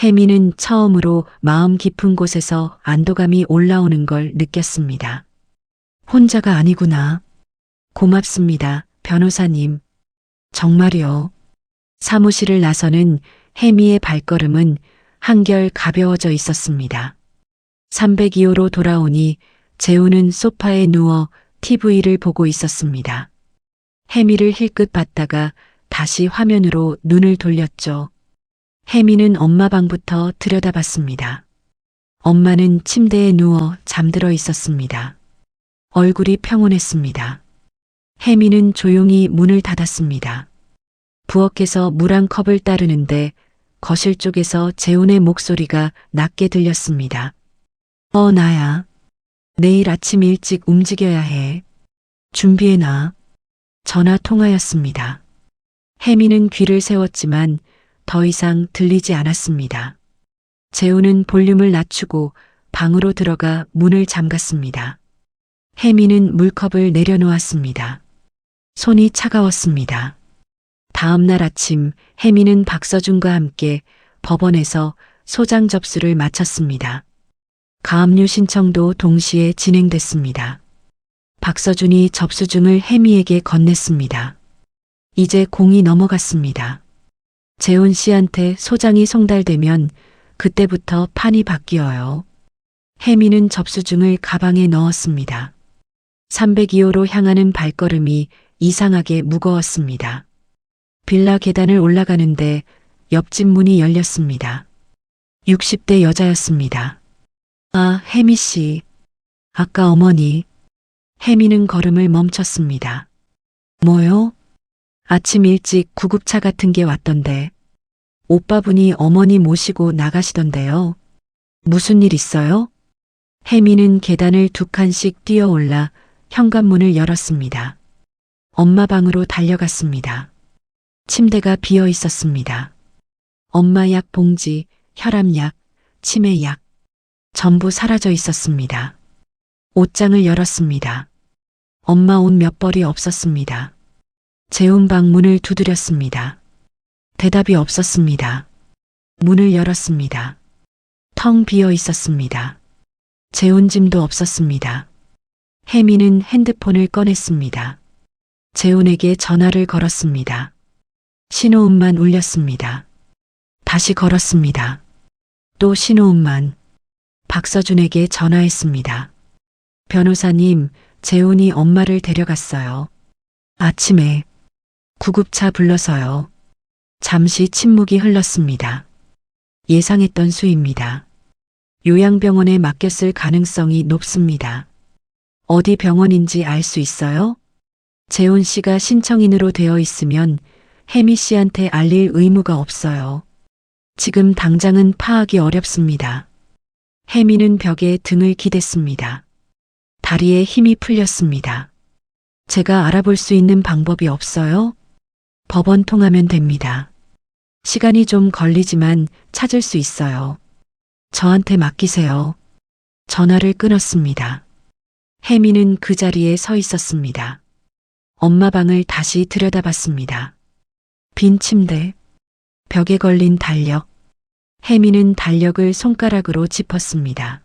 혜미는 처음으로 마음 깊은 곳에서 안도감이 올라오는 걸 느꼈습니다. 혼자가 아니구나. 고맙습니다, 변호사님. 정말요. 사무실을 나서는 혜미의 발걸음은 한결 가벼워져 있었습니다. 302호로 돌아오니 재훈은 소파에 누워 TV를 보고 있었습니다. 혜미를 힐끗 봤다가 다시 화면으로 눈을 돌렸죠. 혜미는 엄마 방부터 들여다봤습니다. 엄마는 침대에 누워 잠들어 있었습니다. 얼굴이 평온했습니다. 혜미는 조용히 문을 닫았습니다. 부엌에서 물 한 컵을 따르는데 거실 쪽에서 재훈의 목소리가 낮게 들렸습니다. 나야. 내일 아침 일찍 움직여야 해. 준비해놔. 전화 통화였습니다. 혜미는 귀를 세웠지만 더 이상 들리지 않았습니다. 재훈은 볼륨을 낮추고 방으로 들어가 문을 잠갔습니다. 혜미는 물컵을 내려놓았습니다. 손이 차가웠습니다. 다음 날 아침 혜미는 박서준과 함께 법원에서 소장 접수를 마쳤습니다. 가압류 신청도 동시에 진행됐습니다. 박서준이 접수증을 혜미에게 건넸습니다. 이제 공이 넘어갔습니다. 재훈 씨한테 소장이 송달되면 그때부터 판이 바뀌어요. 혜미는 접수증을 가방에 넣었습니다. 302호로 향하는 발걸음이 이상하게 무거웠습니다. 빌라 계단을 올라가는데 옆집 문이 열렸습니다. 60대 여자였습니다. 아, 혜미 씨. 아까 어머니. 혜미는 걸음을 멈췄습니다. 뭐요? 아침 일찍 구급차 같은 게 왔던데. 오빠분이 어머니 모시고 나가시던데요. 무슨 일 있어요? 혜미는 계단을 2칸씩 뛰어올라 현관문을 열었습니다. 엄마 방으로 달려갔습니다. 침대가 비어 있었습니다. 엄마 약 봉지, 혈압약, 치매약, 전부 사라져 있었습니다. 옷장을 열었습니다. 엄마 옷 몇 벌이 없었습니다. 재훈 방 문을 두드렸습니다. 대답이 없었습니다. 문을 열었습니다. 텅 비어 있었습니다. 재훈 짐도 없었습니다. 혜미는 핸드폰을 꺼냈습니다. 재훈에게 전화를 걸었습니다. 신호음만 울렸습니다. 다시 걸었습니다. 또 신호음만. 박서준에게 전화했습니다. 변호사님, 재훈이 엄마를 데려갔어요. 아침에 구급차 불러서요. 잠시 침묵이 흘렀습니다. 예상했던 수입니다. 요양병원에 맡겼을 가능성이 높습니다. 어디 병원인지 알 수 있어요? 재훈 씨가 신청인으로 되어 있으면 혜미 씨한테 알릴 의무가 없어요. 지금 당장은 파악이 어렵습니다. 혜미는 벽에 등을 기댔습니다. 다리에 힘이 풀렸습니다. 제가 알아볼 수 있는 방법이 없어요? 법원 통하면 됩니다. 시간이 좀 걸리지만 찾을 수 있어요. 저한테 맡기세요. 전화를 끊었습니다. 혜미는 그 자리에 서 있었습니다. 엄마 방을 다시 들여다봤습니다. 빈 침대, 벽에 걸린 달력. 혜미는 달력을 손가락으로 짚었습니다.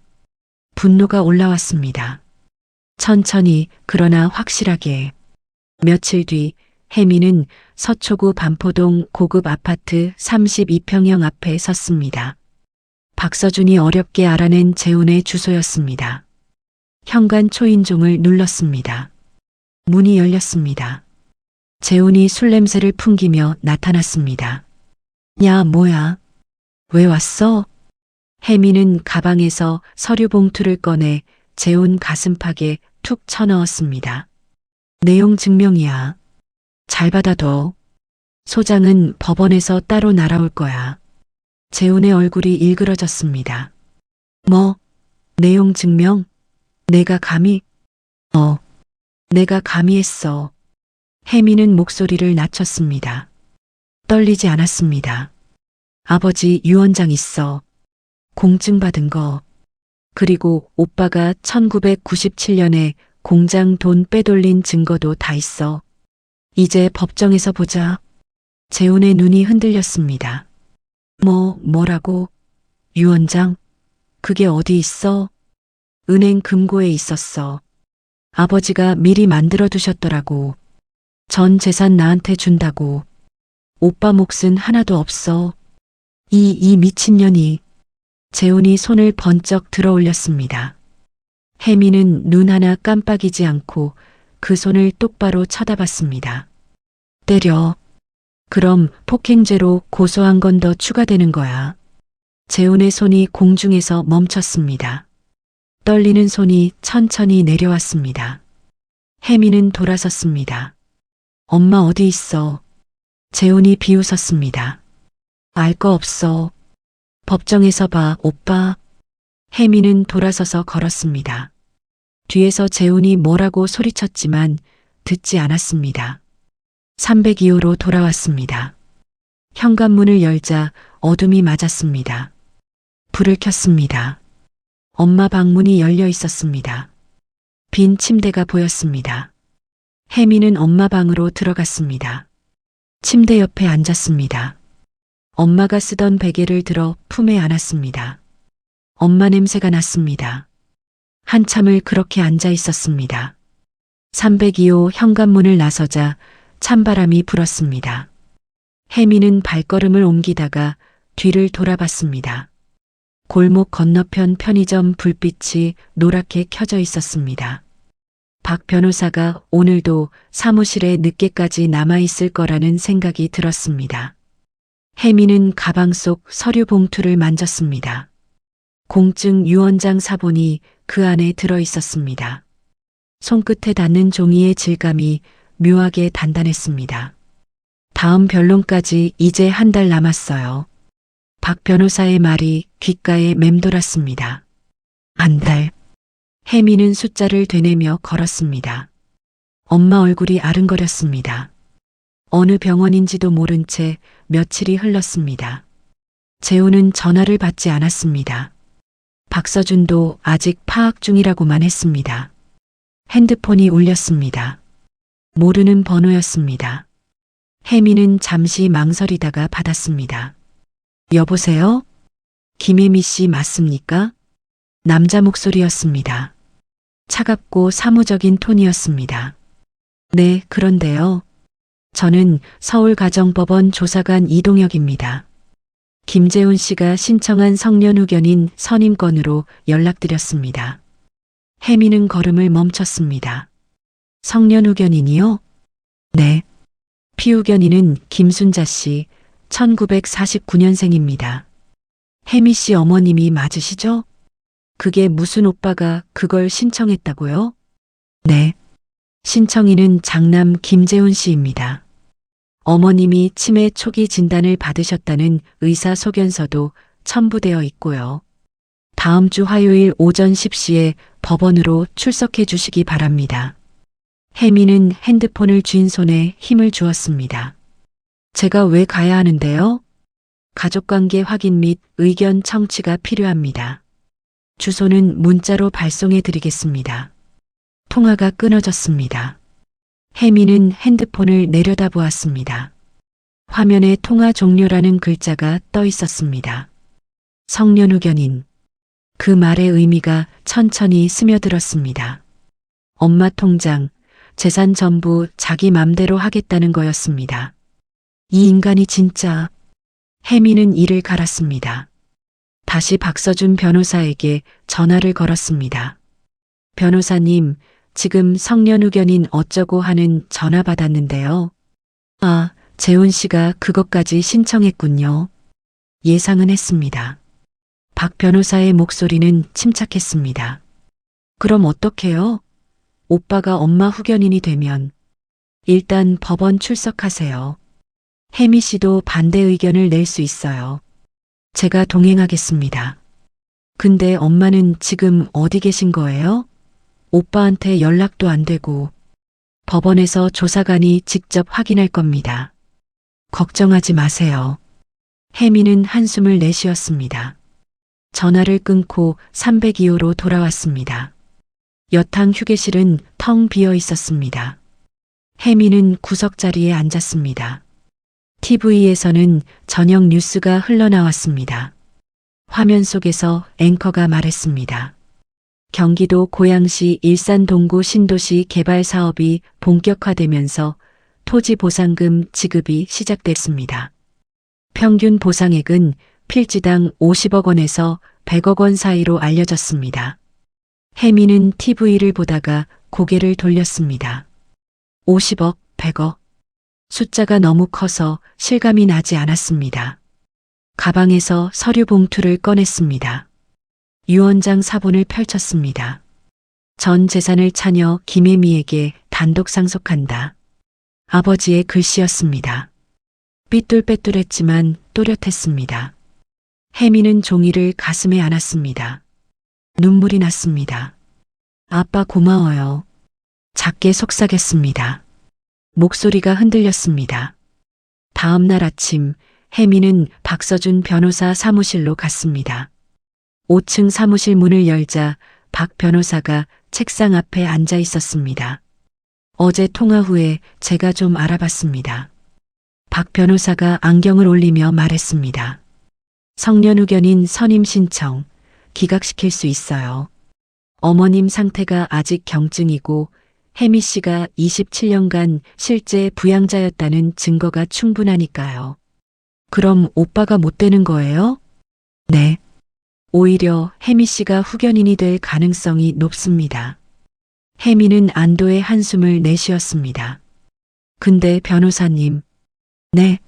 분노가 올라왔습니다. 천천히 그러나 확실하게. 며칠 뒤 혜미는 서초구 반포동 고급 아파트 32평형 앞에 섰습니다. 박서준이 어렵게 알아낸 재훈의 주소였습니다. 현관 초인종을 눌렀습니다. 문이 열렸습니다. 재훈이 술 냄새를 풍기며 나타났습니다. 야, 뭐야? 왜 왔어? 혜미는 가방에서 서류 봉투를 꺼내 재훈 가슴팍에 툭 쳐넣었습니다. 내용 증명이야. 잘 받아둬. 소장은 법원에서 따로 날아올 거야. 재훈의 얼굴이 일그러졌습니다. 뭐? 내용 증명? 내가 감히? 내가 감히 했어. 혜미는 목소리를 낮췄습니다. 떨리지 않았습니다. 아버지 유언장 있어. 공증 받은 거. 그리고 오빠가 1997년에 공장 돈 빼돌린 증거도 다 있어. 이제 법정에서 보자. 재훈의 눈이 흔들렸습니다. 뭐라고? 유언장? 그게 어디 있어? 은행 금고에 있었어. 아버지가 미리 만들어 두셨더라고. 전 재산 나한테 준다고. 오빠 몫은 하나도 없어. 이 미친년이. 재훈이 손을 번쩍 들어 올렸습니다. 혜미는 눈 하나 깜빡이지 않고 그 손을 똑바로 쳐다봤습니다. 때려. 그럼 폭행죄로 고소한 건 더 추가되는 거야. 재훈의 손이 공중에서 멈췄습니다. 떨리는 손이 천천히 내려왔습니다. 혜미는 돌아섰습니다. 엄마 어디 있어? 재훈이 비웃었습니다. 알 거 없어. 법정에서 봐, 오빠. 혜미는 돌아서서 걸었습니다. 뒤에서 재훈이 뭐라고 소리쳤지만 듣지 않았습니다. 302호로 돌아왔습니다. 현관문을 열자 어둠이 맞았습니다. 불을 켰습니다. 엄마 방문이 열려 있었습니다. 빈 침대가 보였습니다. 혜미는 엄마 방으로 들어갔습니다. 침대 옆에 앉았습니다. 엄마가 쓰던 베개를 들어 품에 안았습니다. 엄마 냄새가 났습니다. 한참을 그렇게 앉아 있었습니다. 302호 현관문을 나서자 찬바람이 불었습니다. 혜미는 발걸음을 옮기다가 뒤를 돌아봤습니다. 골목 건너편 편의점 불빛이 노랗게 켜져 있었습니다. 박 변호사가 오늘도 사무실에 늦게까지 남아있을 거라는 생각이 들었습니다. 혜미는 가방 속 서류 봉투를 만졌습니다. 공증 유언장 사본이 그 안에 들어 있었습니다. 손끝에 닿는 종이의 질감이 묘하게 단단했습니다. 다음 변론까지 이제 한 달 남았어요. 박 변호사의 말이 귓가에 맴돌았습니다. 한 달. 혜미는 숫자를 되뇌며 걸었습니다. 엄마 얼굴이 아른거렸습니다. 어느 병원인지도 모른 채 며칠이 흘렀습니다. 재훈은 전화를 받지 않았습니다. 박서준도 아직 파악 중이라고만 했습니다. 핸드폰이 울렸습니다. 모르는 번호였습니다. 혜미는 잠시 망설이다가 받았습니다. 여보세요? 김혜미 씨 맞습니까? 남자 목소리였습니다. 차갑고 사무적인 톤이었습니다. 네, 그런데요. 저는 서울가정법원 조사관 이동혁입니다. 김재훈 씨가 신청한 성년 후견인 선임건으로 연락드렸습니다. 혜미는 걸음을 멈췄습니다. 성년 후견인이요? 네. 피후견인은 김순자 씨, 1949년생입니다. 혜미 씨 어머님이 맞으시죠? 그게 무슨 오빠가 그걸 신청했다고요? 네. 신청인은 장남 김재훈 씨입니다. 어머님이 치매 초기 진단을 받으셨다는 의사 소견서도 첨부되어 있고요. 다음 주 화요일 오전 10시에 법원으로 출석해 주시기 바랍니다. 혜미는 핸드폰을 쥔 손에 힘을 주었습니다. 제가 왜 가야 하는데요? 가족관계 확인 및 의견 청취가 필요합니다. 주소는 문자로 발송해 드리겠습니다. 통화가 끊어졌습니다. 혜미는 핸드폰을 내려다보았습니다. 화면에 통화 종료라는 글자가 떠 있었습니다. 성년 후견인. 그 말의 의미가 천천히 스며들었습니다. 엄마 통장, 재산 전부 자기 맘대로 하겠다는 거였습니다. 이 인간이 진짜. 혜미는 이를 갈았습니다. 다시 박서준 변호사에게 전화를 걸었습니다. 변호사님, 지금 성년 의견인 어쩌고 하는 전화 받았는데요. 아, 재훈 씨가 그것까지 신청했군요. 예상은 했습니다. 박 변호사의 목소리는 침착했습니다. 그럼 어떡해요? 오빠가 엄마 후견인이 되면 일단 법원 출석하세요. 혜미 씨도 반대 의견을 낼 수 있어요. 제가 동행하겠습니다. 근데 엄마는 지금 어디 계신 거예요? 오빠한테 연락도 안 되고 법원에서 조사관이 직접 확인할 겁니다. 걱정하지 마세요. 혜미는 한숨을 내쉬었습니다. 전화를 끊고 302호로 돌아왔습니다. 여탕 휴게실은 텅 비어 있었습니다. 혜미는 구석자리에 앉았습니다. TV에서는 저녁 뉴스가 흘러나왔습니다. 화면 속에서 앵커가 말했습니다. 경기도 고양시 일산 동구 신도시 개발 사업이 본격화되면서 토지 보상금 지급이 시작됐습니다. 평균 보상액은 필지당 50억 원에서 100억 원 사이로 알려졌습니다. 혜미는 TV를 보다가 고개를 돌렸습니다. 50억, 100억. 숫자가 너무 커서 실감이 나지 않았습니다. 가방에서 서류 봉투를 꺼냈습니다. 유언장 사본을 펼쳤습니다. 전 재산을 차녀 김혜미에게 단독 상속한다. 아버지의 글씨였습니다. 삐뚤빼뚤했지만 또렷했습니다. 혜미는 종이를 가슴에 안았습니다. 눈물이 났습니다. 아빠 고마워요. 작게 속삭였습니다. 목소리가 흔들렸습니다. 다음 날 아침 혜미는 박서준 변호사 사무실로 갔습니다. 5층 사무실 문을 열자 박 변호사가 책상 앞에 앉아 있었습니다. 어제 통화 후에 제가 좀 알아봤습니다. 박 변호사가 안경을 올리며 말했습니다. 성년 의견인 선임 신청 기각시킬 수 있어요. 어머님 상태가 아직 경증이고 혜미 씨가 27년간 실제 부양자였다는 증거가 충분하니까요. 그럼 오빠가 못 되는 거예요? 네. 오히려 혜미 씨가 후견인이 될 가능성이 높습니다. 혜미는 안도의 한숨을 내쉬었습니다. 근데 변호사님. 네.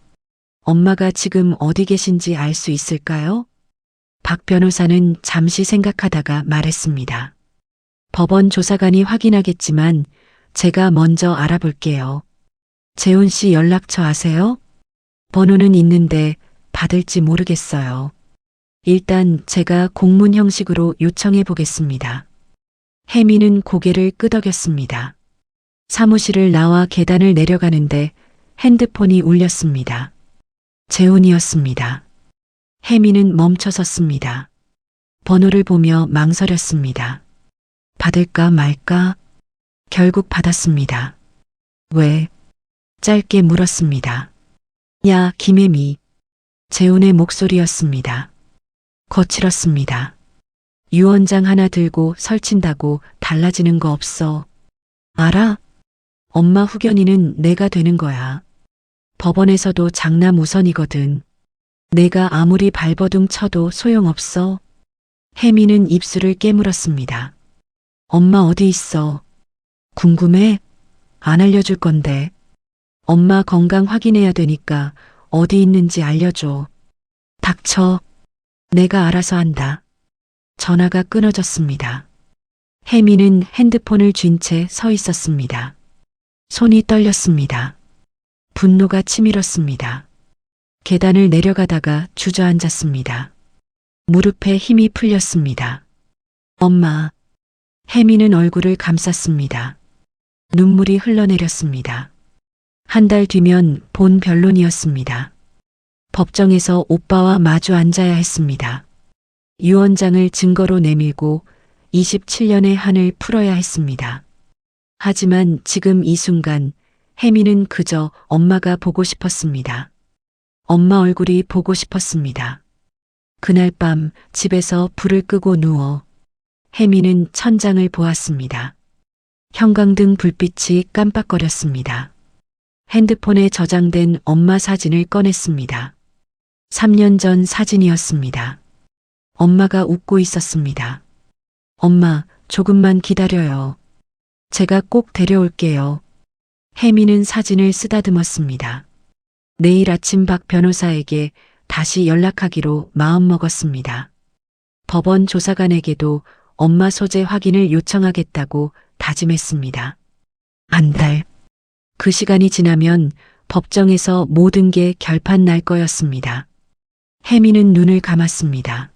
엄마가 지금 어디 계신지 알 수 있을까요? 박 변호사는 잠시 생각하다가 말했습니다. 법원 조사관이 확인하겠지만 제가 먼저 알아볼게요. 재훈 씨 연락처 아세요? 번호는 있는데 받을지 모르겠어요. 일단 제가 공문 형식으로 요청해 보겠습니다. 혜미는 고개를 끄덕였습니다. 사무실을 나와 계단을 내려가는데 핸드폰이 울렸습니다. 재훈이었습니다. 혜미는 멈춰섰습니다. 번호를 보며 망설였습니다. 받을까 말까? 결국 받았습니다. 왜? 짧게 물었습니다. 야, 김혜미. 재훈의 목소리였습니다. 거칠었습니다. 유언장 하나 들고 설친다고 달라지는 거 없어. 알아? 엄마 후견인은 내가 되는 거야. 법원에서도 장남 우선이거든. 내가 아무리 발버둥 쳐도 소용없어. 혜미는 입술을 깨물었습니다. 엄마 어디 있어? 궁금해? 안 알려줄 건데. 엄마 건강 확인해야 되니까 어디 있는지 알려줘. 닥쳐. 내가 알아서 한다. 전화가 끊어졌습니다. 혜미는 핸드폰을 쥔 채 서 있었습니다. 손이 떨렸습니다. 분노가 치밀었습니다. 계단을 내려가다가 주저앉았습니다. 무릎에 힘이 풀렸습니다. 엄마. 혜미는 얼굴을 감쌌습니다. 눈물이 흘러내렸습니다. 한 달 뒤면 본 변론이었습니다. 법정에서 오빠와 마주 앉아야 했습니다. 유언장을 증거로 내밀고 27년의 한을 풀어야 했습니다. 하지만 지금 이 순간 혜미는 그저 엄마가 보고 싶었습니다. 엄마 얼굴이 보고 싶었습니다. 그날 밤 집에서 불을 끄고 누워 혜미는 천장을 보았습니다. 형광등 불빛이 깜빡거렸습니다. 핸드폰에 저장된 엄마 사진을 꺼냈습니다. 3년 전 사진이었습니다. 엄마가 웃고 있었습니다. 엄마, 조금만 기다려요. 제가 꼭 데려올게요. 혜미는 사진을 쓰다듬었습니다. 내일 아침 박 변호사에게 다시 연락하기로 마음먹었습니다. 법원 조사관에게도 엄마 소재 확인을 요청하겠다고 다짐했습니다. 한 달. 그 시간이 지나면 법정에서 모든 게 결판 날 거였습니다. 혜미는 눈을 감았습니다.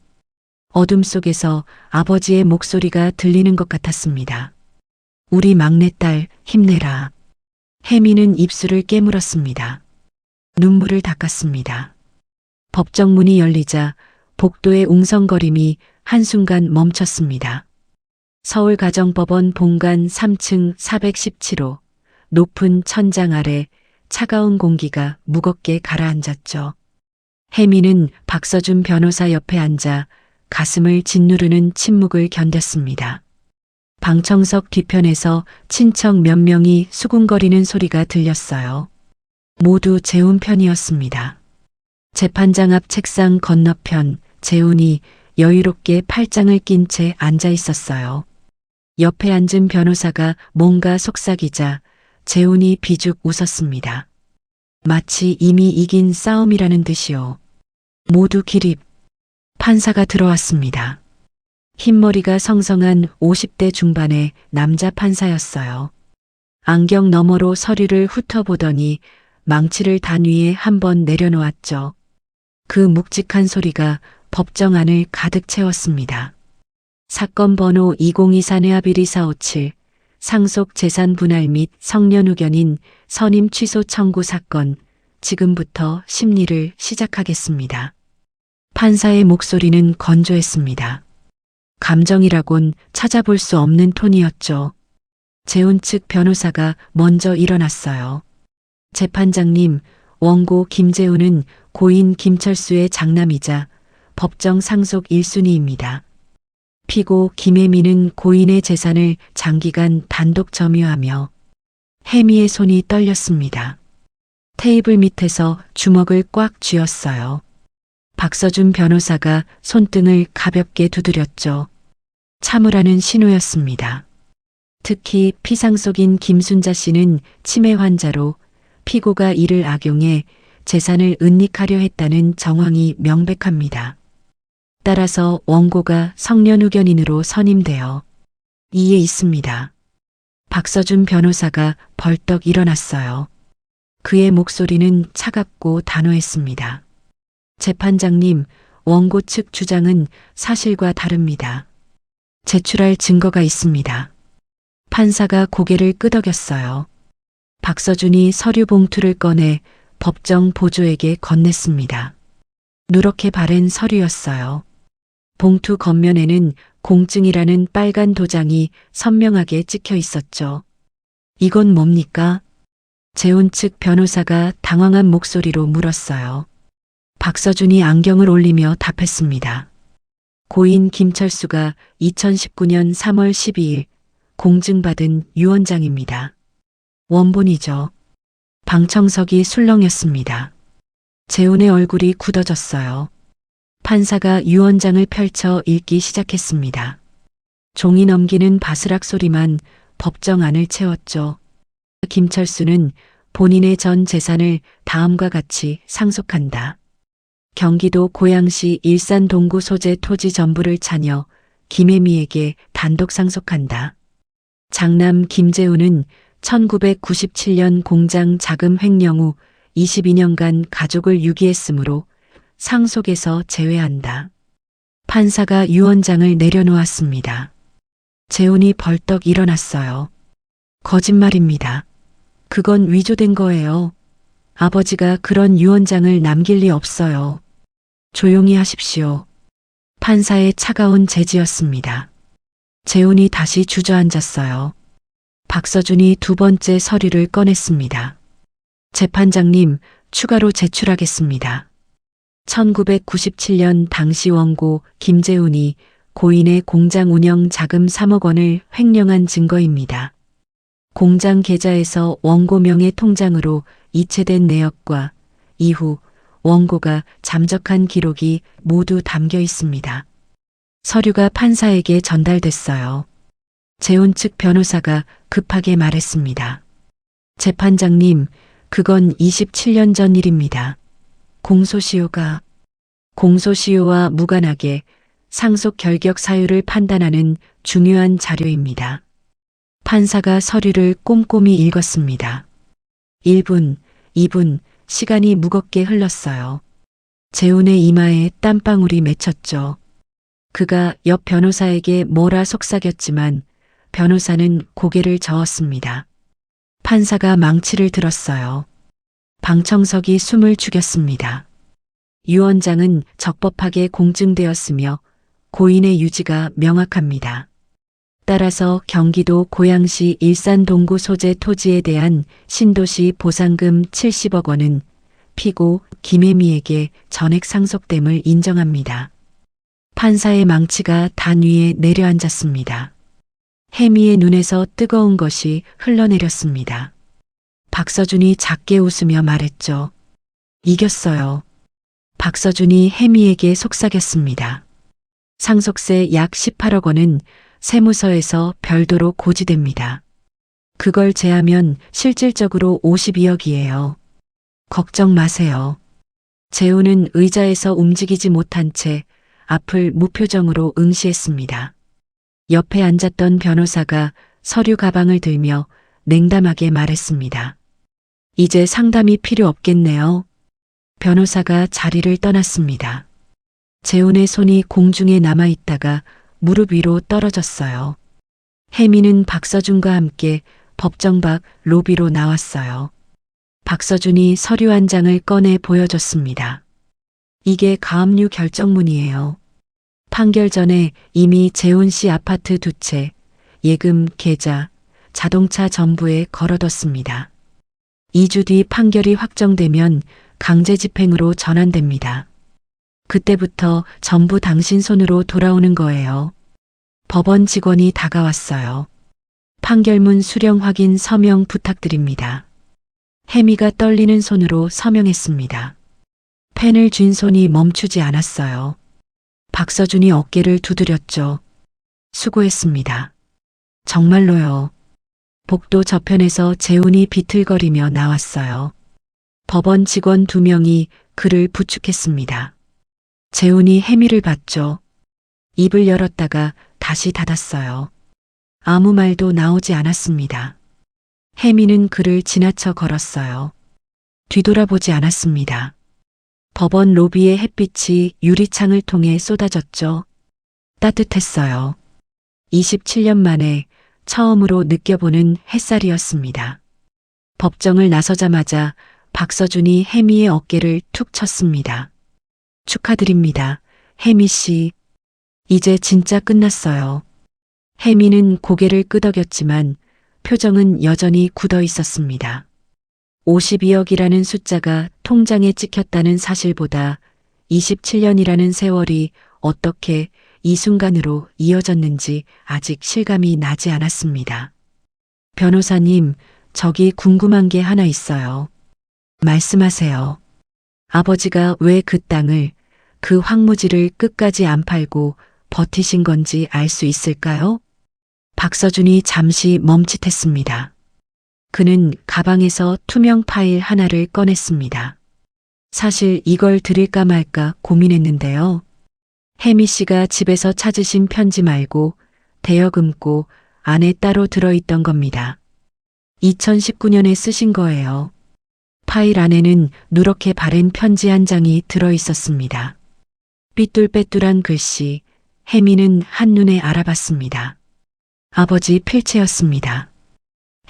어둠 속에서 아버지의 목소리가 들리는 것 같았습니다. 우리 막내딸 힘내라. 혜미는 입술을 깨물었습니다. 눈물을 닦았습니다. 법정 문이 열리자 복도의 웅성거림이 한순간 멈췄습니다. 서울가정법원 본관 3층 417호 높은 천장 아래 차가운 공기가 무겁게 가라앉았죠. 혜미는 박서준 변호사 옆에 앉아 가슴을 짓누르는 침묵을 견뎠습니다. 방청석 뒤편에서 친척 몇 명이 수군거리는 소리가 들렸어요. 모두 재훈 편이었습니다. 재판장 앞 책상 건너편 재훈이 여유롭게 팔짱을 낀 채 앉아 있었어요. 옆에 앉은 변호사가 뭔가 속삭이자 재훈이 비죽 웃었습니다. 마치 이미 이긴 싸움이라는 듯이요. 모두 기립. 판사가 들어왔습니다. 흰머리가 성성한 50대 중반의 남자 판사였어요. 안경 너머로 서류를 훑어보더니 망치를 단 위에 한번 내려놓았죠. 그 묵직한 소리가 법정 안을 가득 채웠습니다. 사건 번호 2024 내아비리 457 상속 재산 분할 및 성년 후견인 선임 취소 청구 사건 지금부터 심리를 시작하겠습니다. 판사의 목소리는 건조했습니다. 감정이라곤 찾아볼 수 없는 톤이었죠. 재훈 측 변호사가 먼저 일어났어요. 재판장님, 원고 김재훈은 고인 김철수의 장남이자 법정 상속 1순위입니다. 피고 김혜미는 고인의 재산을 장기간 단독 점유하며 혜미의 손이 떨렸습니다. 테이블 밑에서 주먹을 꽉 쥐었어요. 박서준 변호사가 손등을 가볍게 두드렸죠. 참으라는 신호였습니다. 특히 피상속인 김순자 씨는 치매 환자로 피고가 이를 악용해 재산을 은닉하려 했다는 정황이 명백합니다. 따라서 원고가 성년 후견인으로 선임되어 이에 있습니다. 박서준 변호사가 벌떡 일어났어요. 그의 목소리는 차갑고 단호했습니다. 재판장님, 원고 측 주장은 사실과 다릅니다. 제출할 증거가 있습니다. 판사가 고개를 끄덕였어요. 박서준이 서류 봉투를 꺼내 법정 보조에게 건넸습니다. 누렇게 바랜 서류였어요. 봉투 겉면에는 공증이라는 빨간 도장이 선명하게 찍혀 있었죠. 이건 뭡니까? 재훈 측 변호사가 당황한 목소리로 물었어요. 박서준이 안경을 올리며 답했습니다. 고인 김철수가 2019년 3월 12일 공증받은 유언장입니다. 원본이죠. 방청석이 술렁였습니다. 재훈의 얼굴이 굳어졌어요. 판사가 유언장을 펼쳐 읽기 시작했습니다. 종이 넘기는 바스락 소리만 법정 안을 채웠죠. 김철수는 본인의 전 재산을 다음과 같이 상속한다. 경기도 고양시 일산 동구 소재 토지 전부를 차녀 김혜미에게 단독 상속한다. 장남 김재훈은 1997년 공장 자금 횡령 후 22년간 가족을 유기했으므로 상속에서 제외한다. 판사가 유언장을 내려놓았습니다. 재훈이 벌떡 일어났어요. 거짓말입니다. 그건 위조된 거예요. 아버지가 그런 유언장을 남길 리 없어요. 조용히 하십시오. 판사의 차가운 제지였습니다. 재훈이 다시 주저앉았어요. 박서준이 두 번째 서류를 꺼냈습니다. 재판장님, 추가로 제출하겠습니다. 1997년 당시 원고 김재훈이 고인의 공장 운영 자금 3억 원을 횡령한 증거입니다. 공장 계좌에서 원고 명의 통장으로 이체된 내역과 이후 원고가 잠적한 기록이 모두 담겨 있습니다. 서류가 판사에게 전달됐어요. 재혼 측 변호사가 급하게 말했습니다. 재판장님, 그건 27년 전 일입니다. 공소시효와 무관하게 상속 결격 사유를 판단하는 중요한 자료입니다. 판사가 서류를 꼼꼼히 읽었습니다. 1분, 2분, 시간이 무겁게 흘렀어요. 재훈의 이마에 땀방울이 맺혔죠. 그가 옆 변호사에게 뭐라 속삭였지만 변호사는 고개를 저었습니다. 판사가 망치를 들었어요. 방청석이 숨을 죽였습니다. 유언장은 적법하게 공증되었으며 고인의 유지가 명확합니다. 따라서 경기도 고양시 일산 동구 소재 토지에 대한 신도시 보상금 70억 원은 피고 김혜미에게 전액 상속됨을 인정합니다. 판사의 망치가 단 위에 내려앉았습니다. 혜미의 눈에서 뜨거운 것이 흘러내렸습니다. 박서준이 작게 웃으며 말했죠. 이겼어요. 박서준이 혜미에게 속삭였습니다. 상속세 약 18억 원은 세무서에서 별도로 고지됩니다. 그걸 제하면 실질적으로 52억이에요. 걱정 마세요. 재훈은 의자에서 움직이지 못한 채 앞을 무표정으로 응시했습니다. 옆에 앉았던 변호사가 서류 가방을 들며 냉담하게 말했습니다. 이제 상담이 필요 없겠네요. 변호사가 자리를 떠났습니다. 재훈의 손이 공중에 남아있다가 무릎 위로 떨어졌어요. 혜미는 박서준과 함께 법정 밖 로비로 나왔어요. 박서준이 서류 한 장을 꺼내 보여줬습니다. 이게 가압류 결정문이에요. 판결 전에 이미 재훈 씨 아파트 2채, 예금, 계좌, 자동차 전부에 걸어뒀습니다. 2주 뒤 판결이 확정되면 강제 집행으로 전환됩니다. 그때부터 전부 당신 손으로 돌아오는 거예요. 법원 직원이 다가왔어요. 판결문 수령 확인 서명 부탁드립니다. 혜미가 떨리는 손으로 서명했습니다. 펜을 쥔 손이 멈추지 않았어요. 박서준이 어깨를 두드렸죠. 수고했습니다. 정말로요. 복도 저편에서 재훈이 비틀거리며 나왔어요. 법원 직원 2명이 그를 부축했습니다. 재훈이 혜미를 봤죠. 입을 열었다가 다시 닫았어요. 아무 말도 나오지 않았습니다. 혜미는 그를 지나쳐 걸었어요. 뒤돌아보지 않았습니다. 법원 로비의 햇빛이 유리창을 통해 쏟아졌죠. 따뜻했어요. 27년 만에 처음으로 느껴보는 햇살이었습니다. 법정을 나서자마자 박서준이 혜미의 어깨를 툭 쳤습니다. 축하드립니다. 혜미 씨. 이제 진짜 끝났어요. 혜미는 고개를 끄덕였지만 표정은 여전히 굳어 있었습니다. 52억이라는 숫자가 통장에 찍혔다는 사실보다 27년이라는 세월이 어떻게 이 순간으로 이어졌는지 아직 실감이 나지 않았습니다. 변호사님, 저기 궁금한 게 하나 있어요. 말씀하세요. 아버지가 왜 그 땅을, 그 황무지를 끝까지 안 팔고 버티신 건지 알 수 있을까요? 박서준이 잠시 멈칫했습니다. 그는 가방에서 투명 파일 하나를 꺼냈습니다. 사실 이걸 드릴까 말까 고민했는데요. 혜미 씨가 집에서 찾으신 편지 말고 대여금고 안에 따로 들어있던 겁니다. 2019년에 쓰신 거예요. 파일 안에는 누렇게 바랜 편지 한 장이 들어있었습니다. 삐뚤빼뚤한 글씨, 혜미는 한눈에 알아봤습니다. 아버지 필체였습니다.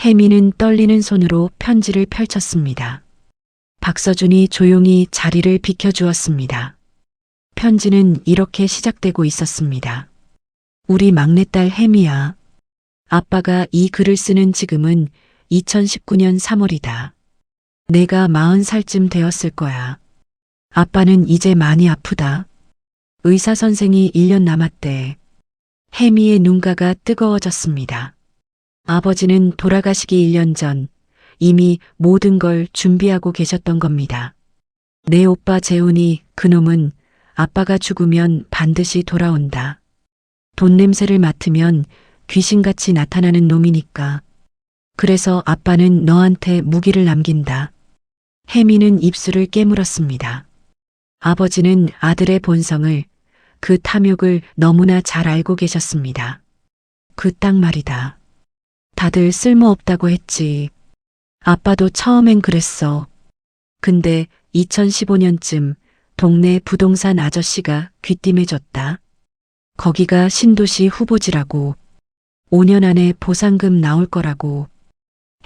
혜미는 떨리는 손으로 편지를 펼쳤습니다. 박서준이 조용히 자리를 비켜주었습니다. 편지는 이렇게 시작되고 있었습니다. 우리 막내딸 혜미야. 아빠가 이 글을 쓰는 지금은 2019년 3월이다. 내가 40살쯤 되었을 거야. 아빠는 이제 많이 아프다. 의사 선생이 1년 남았대. 혜미의 눈가가 뜨거워졌습니다. 아버지는 돌아가시기 1년 전 이미 모든 걸 준비하고 계셨던 겁니다. 내 오빠 재훈이 그놈은 아빠가 죽으면 반드시 돌아온다. 돈 냄새를 맡으면 귀신같이 나타나는 놈이니까. 그래서 아빠는 너한테 무기를 남긴다. 혜미는 입술을 깨물었습니다. 아버지는 아들의 본성을, 그 탐욕을 너무나 잘 알고 계셨습니다. 그 딱 말이다. 다들 쓸모없다고 했지. 아빠도 처음엔 그랬어. 근데 2015년쯤 동네 부동산 아저씨가 귀띔해줬다. 거기가 신도시 후보지라고. 5년 안에 보상금 나올 거라고.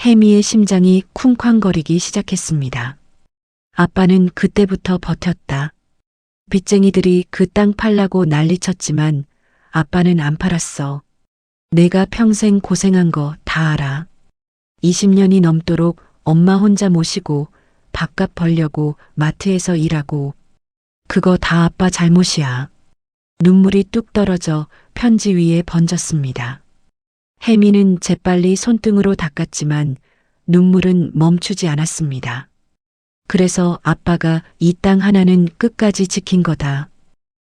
혜미의 심장이 쿵쾅거리기 시작했습니다. 아빠는 그때부터 버텼다. 빚쟁이들이 그 땅 팔라고 난리쳤지만 아빠는 안 팔았어. 내가 평생 고생한 거 다 알아. 20년이 넘도록 엄마 혼자 모시고 밥값 벌려고 마트에서 일하고. 그거 다 아빠 잘못이야. 눈물이 뚝 떨어져 편지 위에 번졌습니다. 혜미는 재빨리 손등으로 닦았지만 눈물은 멈추지 않았습니다. 그래서 아빠가 이 땅 하나는 끝까지 지킨 거다.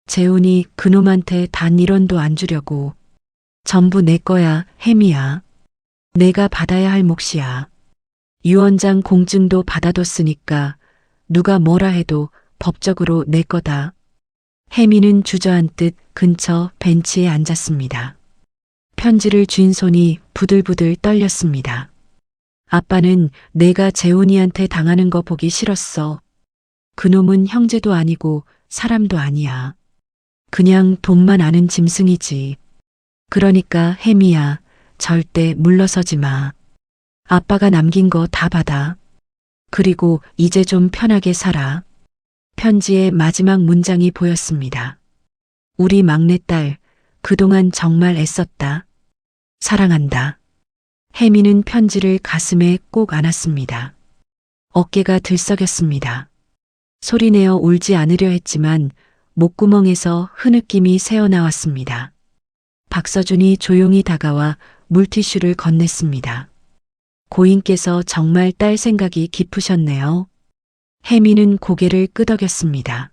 재훈이 그놈한테 단 1원도 안 주려고. 전부 내 거야, 혜미야. 내가 받아야 할 몫이야. 유언장 공증도 받아뒀으니까 누가 뭐라 해도 법적으로 내 거다. 혜미는 주저앉듯 근처 벤치에 앉았습니다. 편지를 쥔 손이 부들부들 떨렸습니다. 아빠는 내가 재훈이한테 당하는 거 보기 싫었어. 그놈은 형제도 아니고 사람도 아니야. 그냥 돈만 아는 짐승이지. 그러니까 혜미야, 절대 물러서지 마. 아빠가 남긴 거 다 받아. 그리고 이제 좀 편하게 살아. 편지의 마지막 문장이 보였습니다. 우리 막내딸, 그동안 정말 애썼다. 사랑한다. 혜미는 편지를 가슴에 꼭 안았습니다. 어깨가 들썩였습니다. 소리내어 울지 않으려 했지만 목구멍에서 흐느낌이 새어나왔습니다. 박서준이 조용히 다가와 물티슈를 건넸습니다. 고인께서 정말 딸 생각이 깊으셨네요. 혜미는 고개를 끄덕였습니다.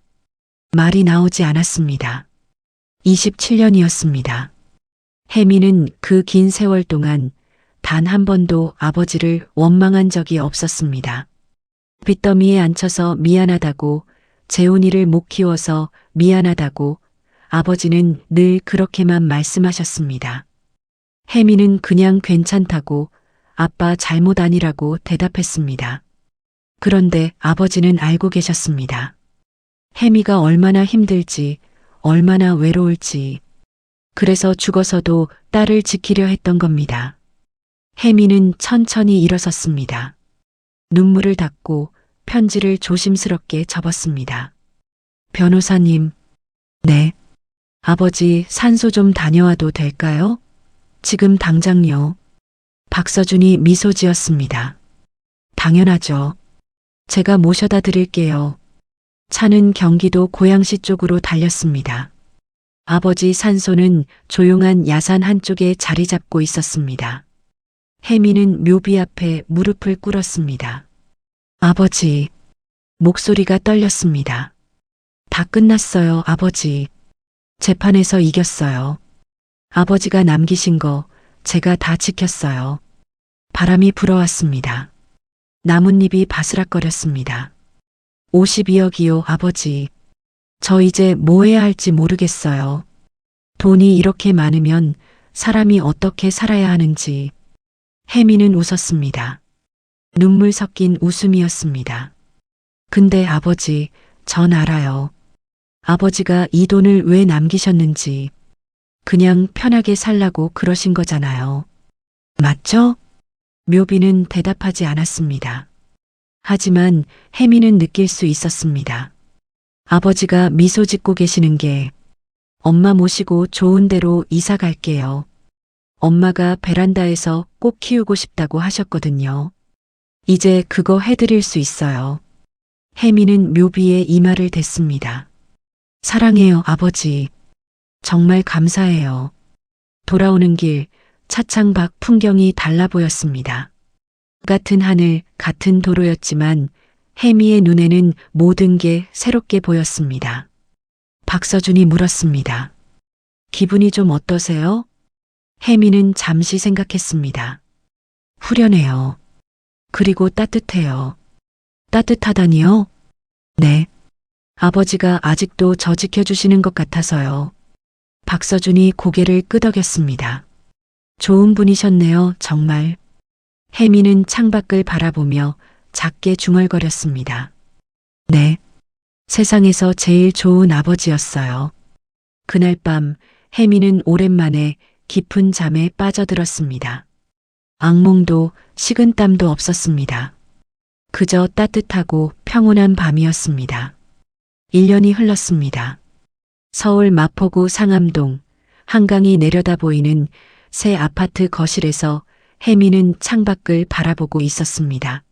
말이 나오지 않았습니다. 27년이었습니다. 혜미는 그 긴 세월 동안 단 한 번도 아버지를 원망한 적이 없었습니다. 빚더미에 앉혀서 미안하다고, 재훈이를 못 키워서 미안하다고 아버지는 늘 그렇게만 말씀하셨습니다. 혜미는 그냥 괜찮다고 아빠 잘못 아니라고 대답했습니다. 그런데 아버지는 알고 계셨습니다. 혜미가 얼마나 힘들지, 얼마나 외로울지. 그래서 죽어서도 딸을 지키려 했던 겁니다. 혜미는 천천히 일어섰습니다. 눈물을 닦고 편지를 조심스럽게 접었습니다. 변호사님, 네. 아버지 산소 좀 다녀와도 될까요? 지금 당장요. 박서준이 미소 지었습니다. 당연하죠. 제가 모셔다 드릴게요. 차는 경기도 고양시 쪽으로 달렸습니다. 아버지 산소는 조용한 야산 한쪽에 자리 잡고 있었습니다. 혜미는 묘비 앞에 무릎을 꿇었습니다. 아버지, 목소리가 떨렸습니다. 다 끝났어요, 아버지. 재판에서 이겼어요. 아버지가 남기신 거 제가 다 지켰어요. 바람이 불어왔습니다. 나뭇잎이 바스락거렸습니다. 52억이요, 아버지. 저 이제 뭐 해야 할지 모르겠어요. 돈이 이렇게 많으면 사람이 어떻게 살아야 하는지. 혜미는 웃었습니다. 눈물 섞인 웃음이었습니다. 근데 아버지, 전 알아요. 아버지가 이 돈을 왜 남기셨는지. 그냥 편하게 살라고 그러신 거잖아요. 맞죠? 묘비는 대답하지 않았습니다. 하지만 혜미는 느낄 수 있었습니다. 아버지가 미소 짓고 계시는 게 엄마 모시고 좋은 데로 이사 갈게요. 엄마가 베란다에서 꼭 키우고 싶다고 하셨거든요. 이제 그거 해드릴 수 있어요. 혜미는 묘비의 이마를 댔습니다. 사랑해요, 아버지. 정말 감사해요. 돌아오는 길 차창 밖 풍경이 달라 보였습니다. 같은 하늘, 같은 도로였지만 혜미의 눈에는 모든 게 새롭게 보였습니다. 박서준이 물었습니다. 기분이 좀 어떠세요? 혜미는 잠시 생각했습니다. 후련해요. 그리고 따뜻해요. 따뜻하다니요? 네. 아버지가 아직도 저 지켜주시는 것 같아서요. 박서준이 고개를 끄덕였습니다. 좋은 분이셨네요, 정말. 혜미는 창밖을 바라보며 작게 중얼거렸습니다. 네. 세상에서 제일 좋은 아버지였어요. 그날 밤 혜미는 오랜만에 깊은 잠에 빠져들었습니다. 악몽도 식은땀도 없었습니다. 그저 따뜻하고 평온한 밤이었습니다. 1년이 흘렀습니다. 서울 마포구 상암동 한강이 내려다 보이는 새 아파트 거실에서 혜미는 창밖을 바라보고 있었습니다.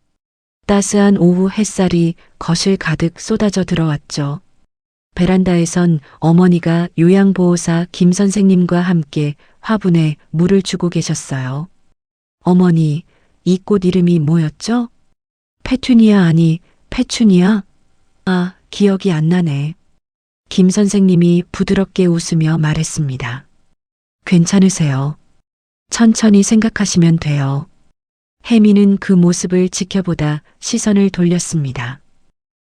따스한 오후 햇살이 거실 가득 쏟아져 들어왔죠. 베란다에선 어머니가 요양보호사 김 선생님과 함께 화분에 물을 주고 계셨어요. 어머니, 이 꽃 이름이 뭐였죠? 페투니아 아니, 페추니아? 아, 기억이 안 나네. 김 선생님이 부드럽게 웃으며 말했습니다. 괜찮으세요. 천천히 생각하시면 돼요. 혜미는 그 모습을 지켜보다 시선을 돌렸습니다.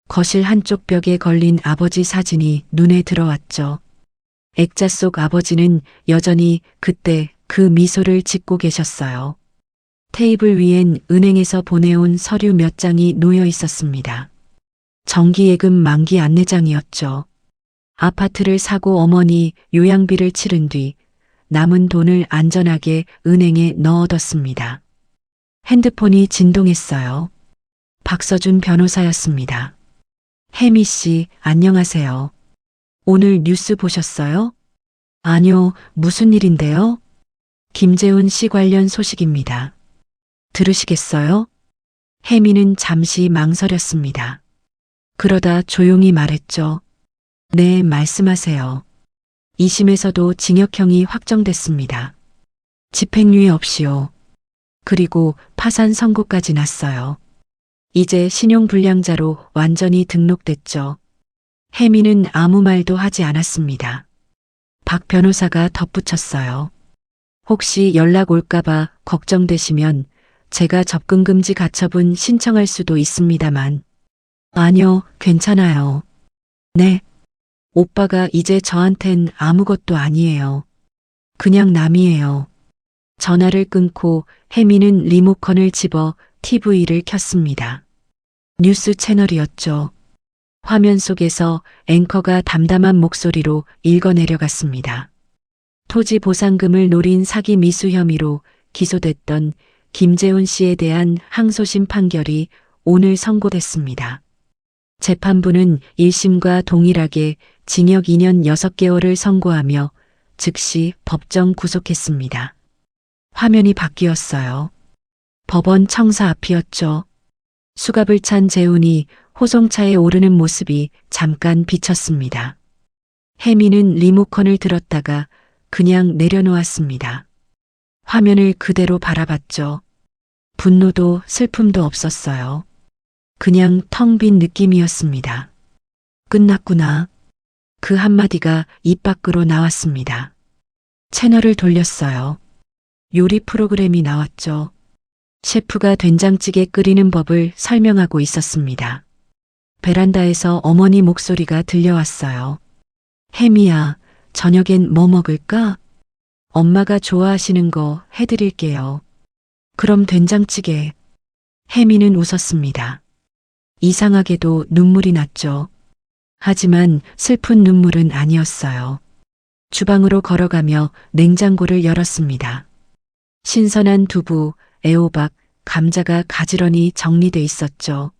거실 한쪽 벽에 걸린 아버지 사진이 눈에 들어왔죠. 액자 속 아버지는 여전히 그때 그 미소를 짓고 계셨어요. 테이블 위엔 은행에서 보내온 서류 몇 장이 놓여 있었습니다. 정기예금 만기 안내장이었죠. 아파트를 사고 어머니 요양비를 치른 뒤 남은 돈을 안전하게 은행에 넣어뒀습니다. 핸드폰이 진동했어요. 박서준 변호사였습니다. 혜미 씨, 안녕하세요. 오늘 뉴스 보셨어요? 아니요, 무슨 일인데요? 김재훈 씨 관련 소식입니다. 들으시겠어요? 혜미는 잠시 망설였습니다. 그러다 조용히 말했죠. 네, 말씀하세요. 2심에서도 징역형이 확정됐습니다. 집행유예 없이요. 그리고 파산 선고까지 났어요. 이제 신용불량자로 완전히 등록됐죠. 혜미는 아무 말도 하지 않았습니다. 박 변호사가 덧붙였어요. 혹시 연락 올까봐 걱정되시면 제가 접근금지 가처분 신청할 수도 있습니다만. 아니요, 괜찮아요. 네. 오빠가 이제 저한텐 아무것도 아니에요. 그냥 남이에요. 전화를 끊고 혜미는 리모컨을 집어 TV를 켰습니다. 뉴스 채널이었죠. 화면 속에서 앵커가 담담한 목소리로 읽어내려갔습니다. 토지 보상금을 노린 사기 미수 혐의로 기소됐던 김재훈 씨에 대한 항소심 판결이 오늘 선고됐습니다. 재판부는 1심과 동일하게 징역 2년 6개월을 선고하며 즉시 법정 구속했습니다. 화면이 바뀌었어요. 법원 청사 앞이었죠. 수갑을 찬 재훈이 호송차에 오르는 모습이 잠깐 비쳤습니다. 혜미는 리모컨을 들었다가 그냥 내려놓았습니다. 화면을 그대로 바라봤죠. 분노도 슬픔도 없었어요. 그냥 텅 빈 느낌이었습니다. 끝났구나. 그 한마디가 입 밖으로 나왔습니다. 채널을 돌렸어요. 요리 프로그램이 나왔죠. 셰프가 된장찌개 끓이는 법을 설명하고 있었습니다. 베란다에서 어머니 목소리가 들려왔어요. 혜미야, 저녁엔 뭐 먹을까? 엄마가 좋아하시는 거 해드릴게요. 그럼 된장찌개. 혜미는 웃었습니다. 이상하게도 눈물이 났죠. 하지만 슬픈 눈물은 아니었어요. 주방으로 걸어가며 냉장고를 열었습니다. 신선한 두부, 애호박, 감자가 가지런히 정리돼 있었죠.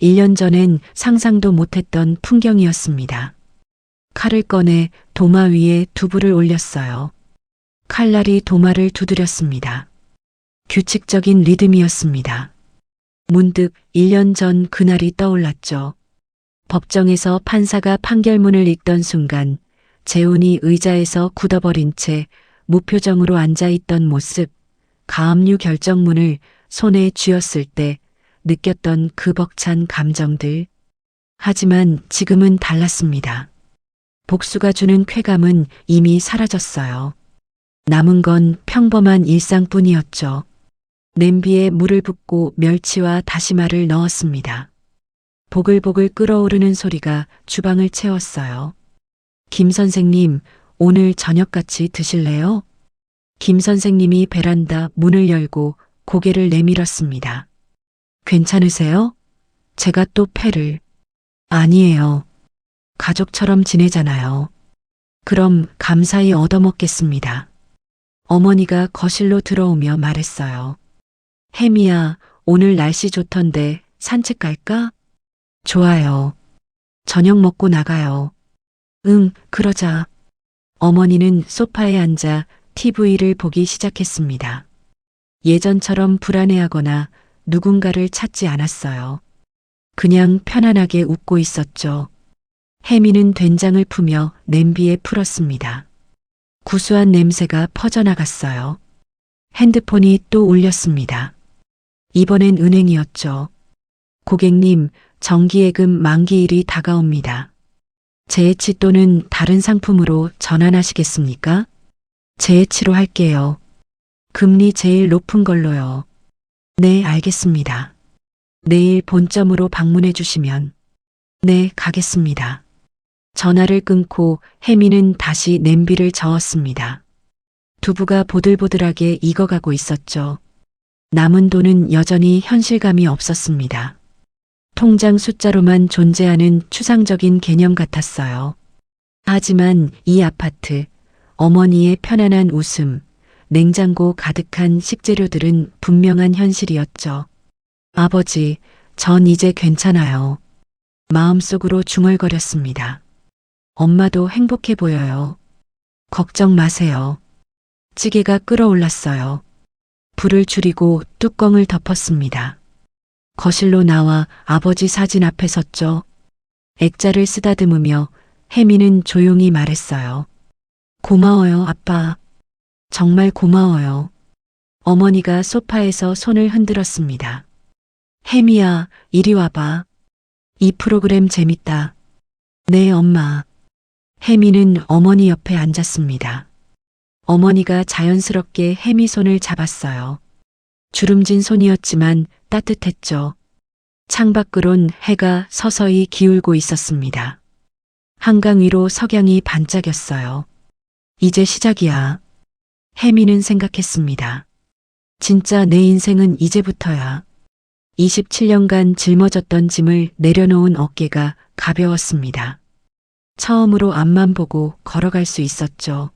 1년 전엔 상상도 못했던 풍경이었습니다. 칼을 꺼내 도마 위에 두부를 올렸어요. 칼날이 도마를 두드렸습니다. 규칙적인 리듬이었습니다. 문득 1년 전 그날이 떠올랐죠. 법정에서 판사가 판결문을 읽던 순간 재훈이 의자에서 굳어버린 채 무표정으로 앉아있던 모습, 가압류 결정문을 손에 쥐었을 때 느꼈던 그 벅찬 감정들. 하지만 지금은 달랐습니다. 복수가 주는 쾌감은 이미 사라졌어요. 남은 건 평범한 일상뿐이었죠. 냄비에 물을 붓고 멸치와 다시마를 넣었습니다. 보글보글 끓어오르는 소리가 주방을 채웠어요. 김 선생님, 오늘 저녁 같이 드실래요? 김 선생님이 베란다 문을 열고 고개를 내밀었습니다. 괜찮으세요? 제가 또 패를. 아니에요. 가족처럼 지내잖아요. 그럼 감사히 얻어먹겠습니다. 어머니가 거실로 들어오며 말했어요. 혜미야, 오늘 날씨 좋던데 산책 갈까? 좋아요. 저녁 먹고 나가요. 응, 그러자. 어머니는 소파에 앉아 TV를 보기 시작했습니다. 예전처럼 불안해하거나 누군가를 찾지 않았어요. 그냥 편안하게 웃고 있었죠. 혜미는 된장을 풀며 냄비에 풀었습니다. 구수한 냄새가 퍼져나갔어요. 핸드폰이 또 울렸습니다. 이번엔 은행이었죠. 고객님, 정기예금 만기일이 다가옵니다. 재해치 또는 다른 상품으로 전환하시겠습니까? 재해치로 할게요. 금리 제일 높은 걸로요. 네, 알겠습니다. 내일 본점으로 방문해 주시면. 네, 가겠습니다. 전화를 끊고 혜미는 다시 냄비를 저었습니다. 두부가 보들보들하게 익어가고 있었죠. 남은 돈은 여전히 현실감이 없었습니다. 통장 숫자로만 존재하는 추상적인 개념 같았어요. 하지만 이 아파트, 어머니의 편안한 웃음, 냉장고 가득한 식재료들은 분명한 현실이었죠. 아버지, 전 이제 괜찮아요. 마음속으로 중얼거렸습니다. 엄마도 행복해 보여요. 걱정 마세요. 찌개가 끓어올랐어요. 불을 줄이고 뚜껑을 덮었습니다. 거실로 나와 아버지 사진 앞에 섰죠. 액자를 쓰다듬으며 혜미는 조용히 말했어요. 고마워요, 아빠. 정말 고마워요. 어머니가 소파에서 손을 흔들었습니다. 혜미야, 이리 와봐. 이 프로그램 재밌다. 네, 엄마. 혜미는 어머니 옆에 앉았습니다. 어머니가 자연스럽게 혜미 손을 잡았어요. 주름진 손이었지만 따뜻했죠. 창밖으론 해가 서서히 기울고 있었습니다. 한강 위로 석양이 반짝였어요. 이제 시작이야. 혜미는 생각했습니다. 진짜 내 인생은 이제부터야. 27년간 짊어졌던 짐을 내려놓은 어깨가 가벼웠습니다. 처음으로 앞만 보고 걸어갈 수 있었죠.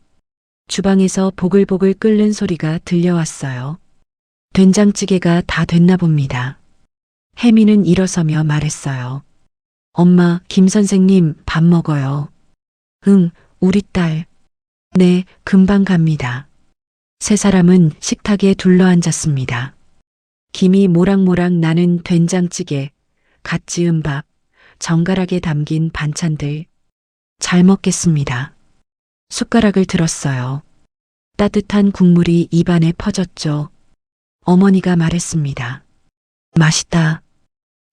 주방에서 보글보글 끓는 소리가 들려왔어요. 된장찌개가 다 됐나 봅니다. 혜미는 일어서며 말했어요. 엄마, 김 선생님 밥 먹어요. 응, 우리 딸. 네, 금방 갑니다. 세 사람은 식탁에 둘러앉았습니다. 김이 모락모락 나는 된장찌개, 갓 지은 밥, 정갈하게 담긴 반찬들. 잘 먹겠습니다. 숟가락을 들었어요. 따뜻한 국물이 입안에 퍼졌죠. 어머니가 말했습니다. 맛있다.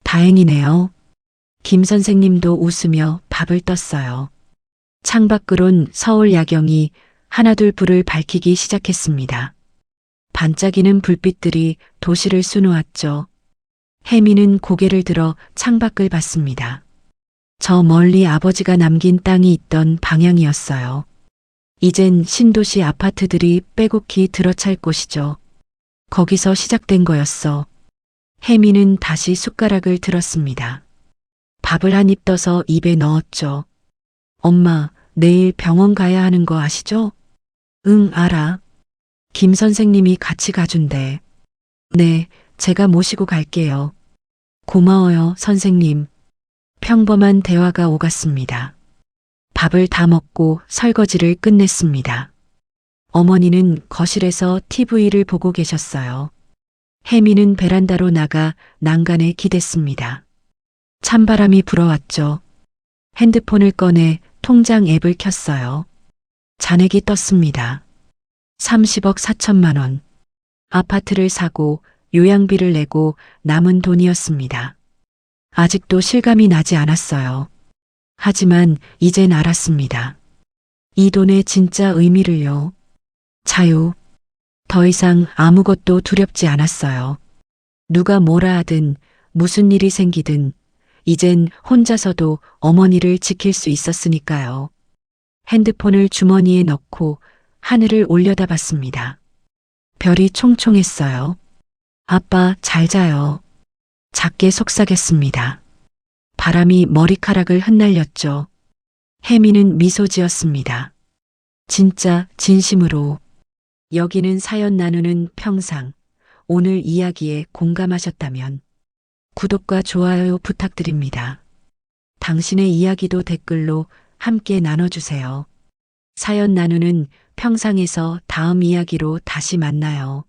다행이네요. 김 선생님도 웃으며 밥을 떴어요. 창밖으론 서울 야경이 하나둘 불을 밝히기 시작했습니다. 반짝이는 불빛들이 도시를 수놓았죠. 혜미는 고개를 들어 창밖을 봤습니다. 저 멀리 아버지가 남긴 땅이 있던 방향이었어요. 이젠 신도시 아파트들이 빼곡히 들어찰 곳이죠. 거기서 시작된 거였어. 혜미는 다시 숟가락을 들었습니다. 밥을 한 입 떠서 입에 넣었죠. 엄마, 내일 병원 가야 하는 거 아시죠? 응, 알아. 김 선생님이 같이 가준대. 네, 제가 모시고 갈게요. 고마워요, 선생님. 평범한 대화가 오갔습니다. 밥을 다 먹고 설거지를 끝냈습니다. 어머니는 거실에서 TV를 보고 계셨어요. 혜미는 베란다로 나가 난간에 기댔습니다. 찬바람이 불어왔죠. 핸드폰을 꺼내 통장 앱을 켰어요. 잔액이 떴습니다. 30억 4천만 원. 아파트를 사고 요양비를 내고 남은 돈이었습니다. 아직도 실감이 나지 않았어요. 하지만 이젠 알았습니다. 이 돈의 진짜 의미를요. 자유. 더 이상 아무것도 두렵지 않았어요. 누가 뭐라 하든 무슨 일이 생기든 이젠 혼자서도 어머니를 지킬 수 있었으니까요. 핸드폰을 주머니에 넣고 하늘을 올려다봤습니다. 별이 총총했어요. 아빠 잘 자요. 작게 속삭였습니다. 바람이 머리카락을 흩날렸죠. 혜미는 미소 지었습니다. 진짜 진심으로. 여기는 사연 나누는 평상. 오늘 이야기에 공감하셨다면 구독과 좋아요 부탁드립니다. 당신의 이야기도 댓글로 함께 나눠주세요. 사연 나누는 평상에서 다음 이야기로 다시 만나요.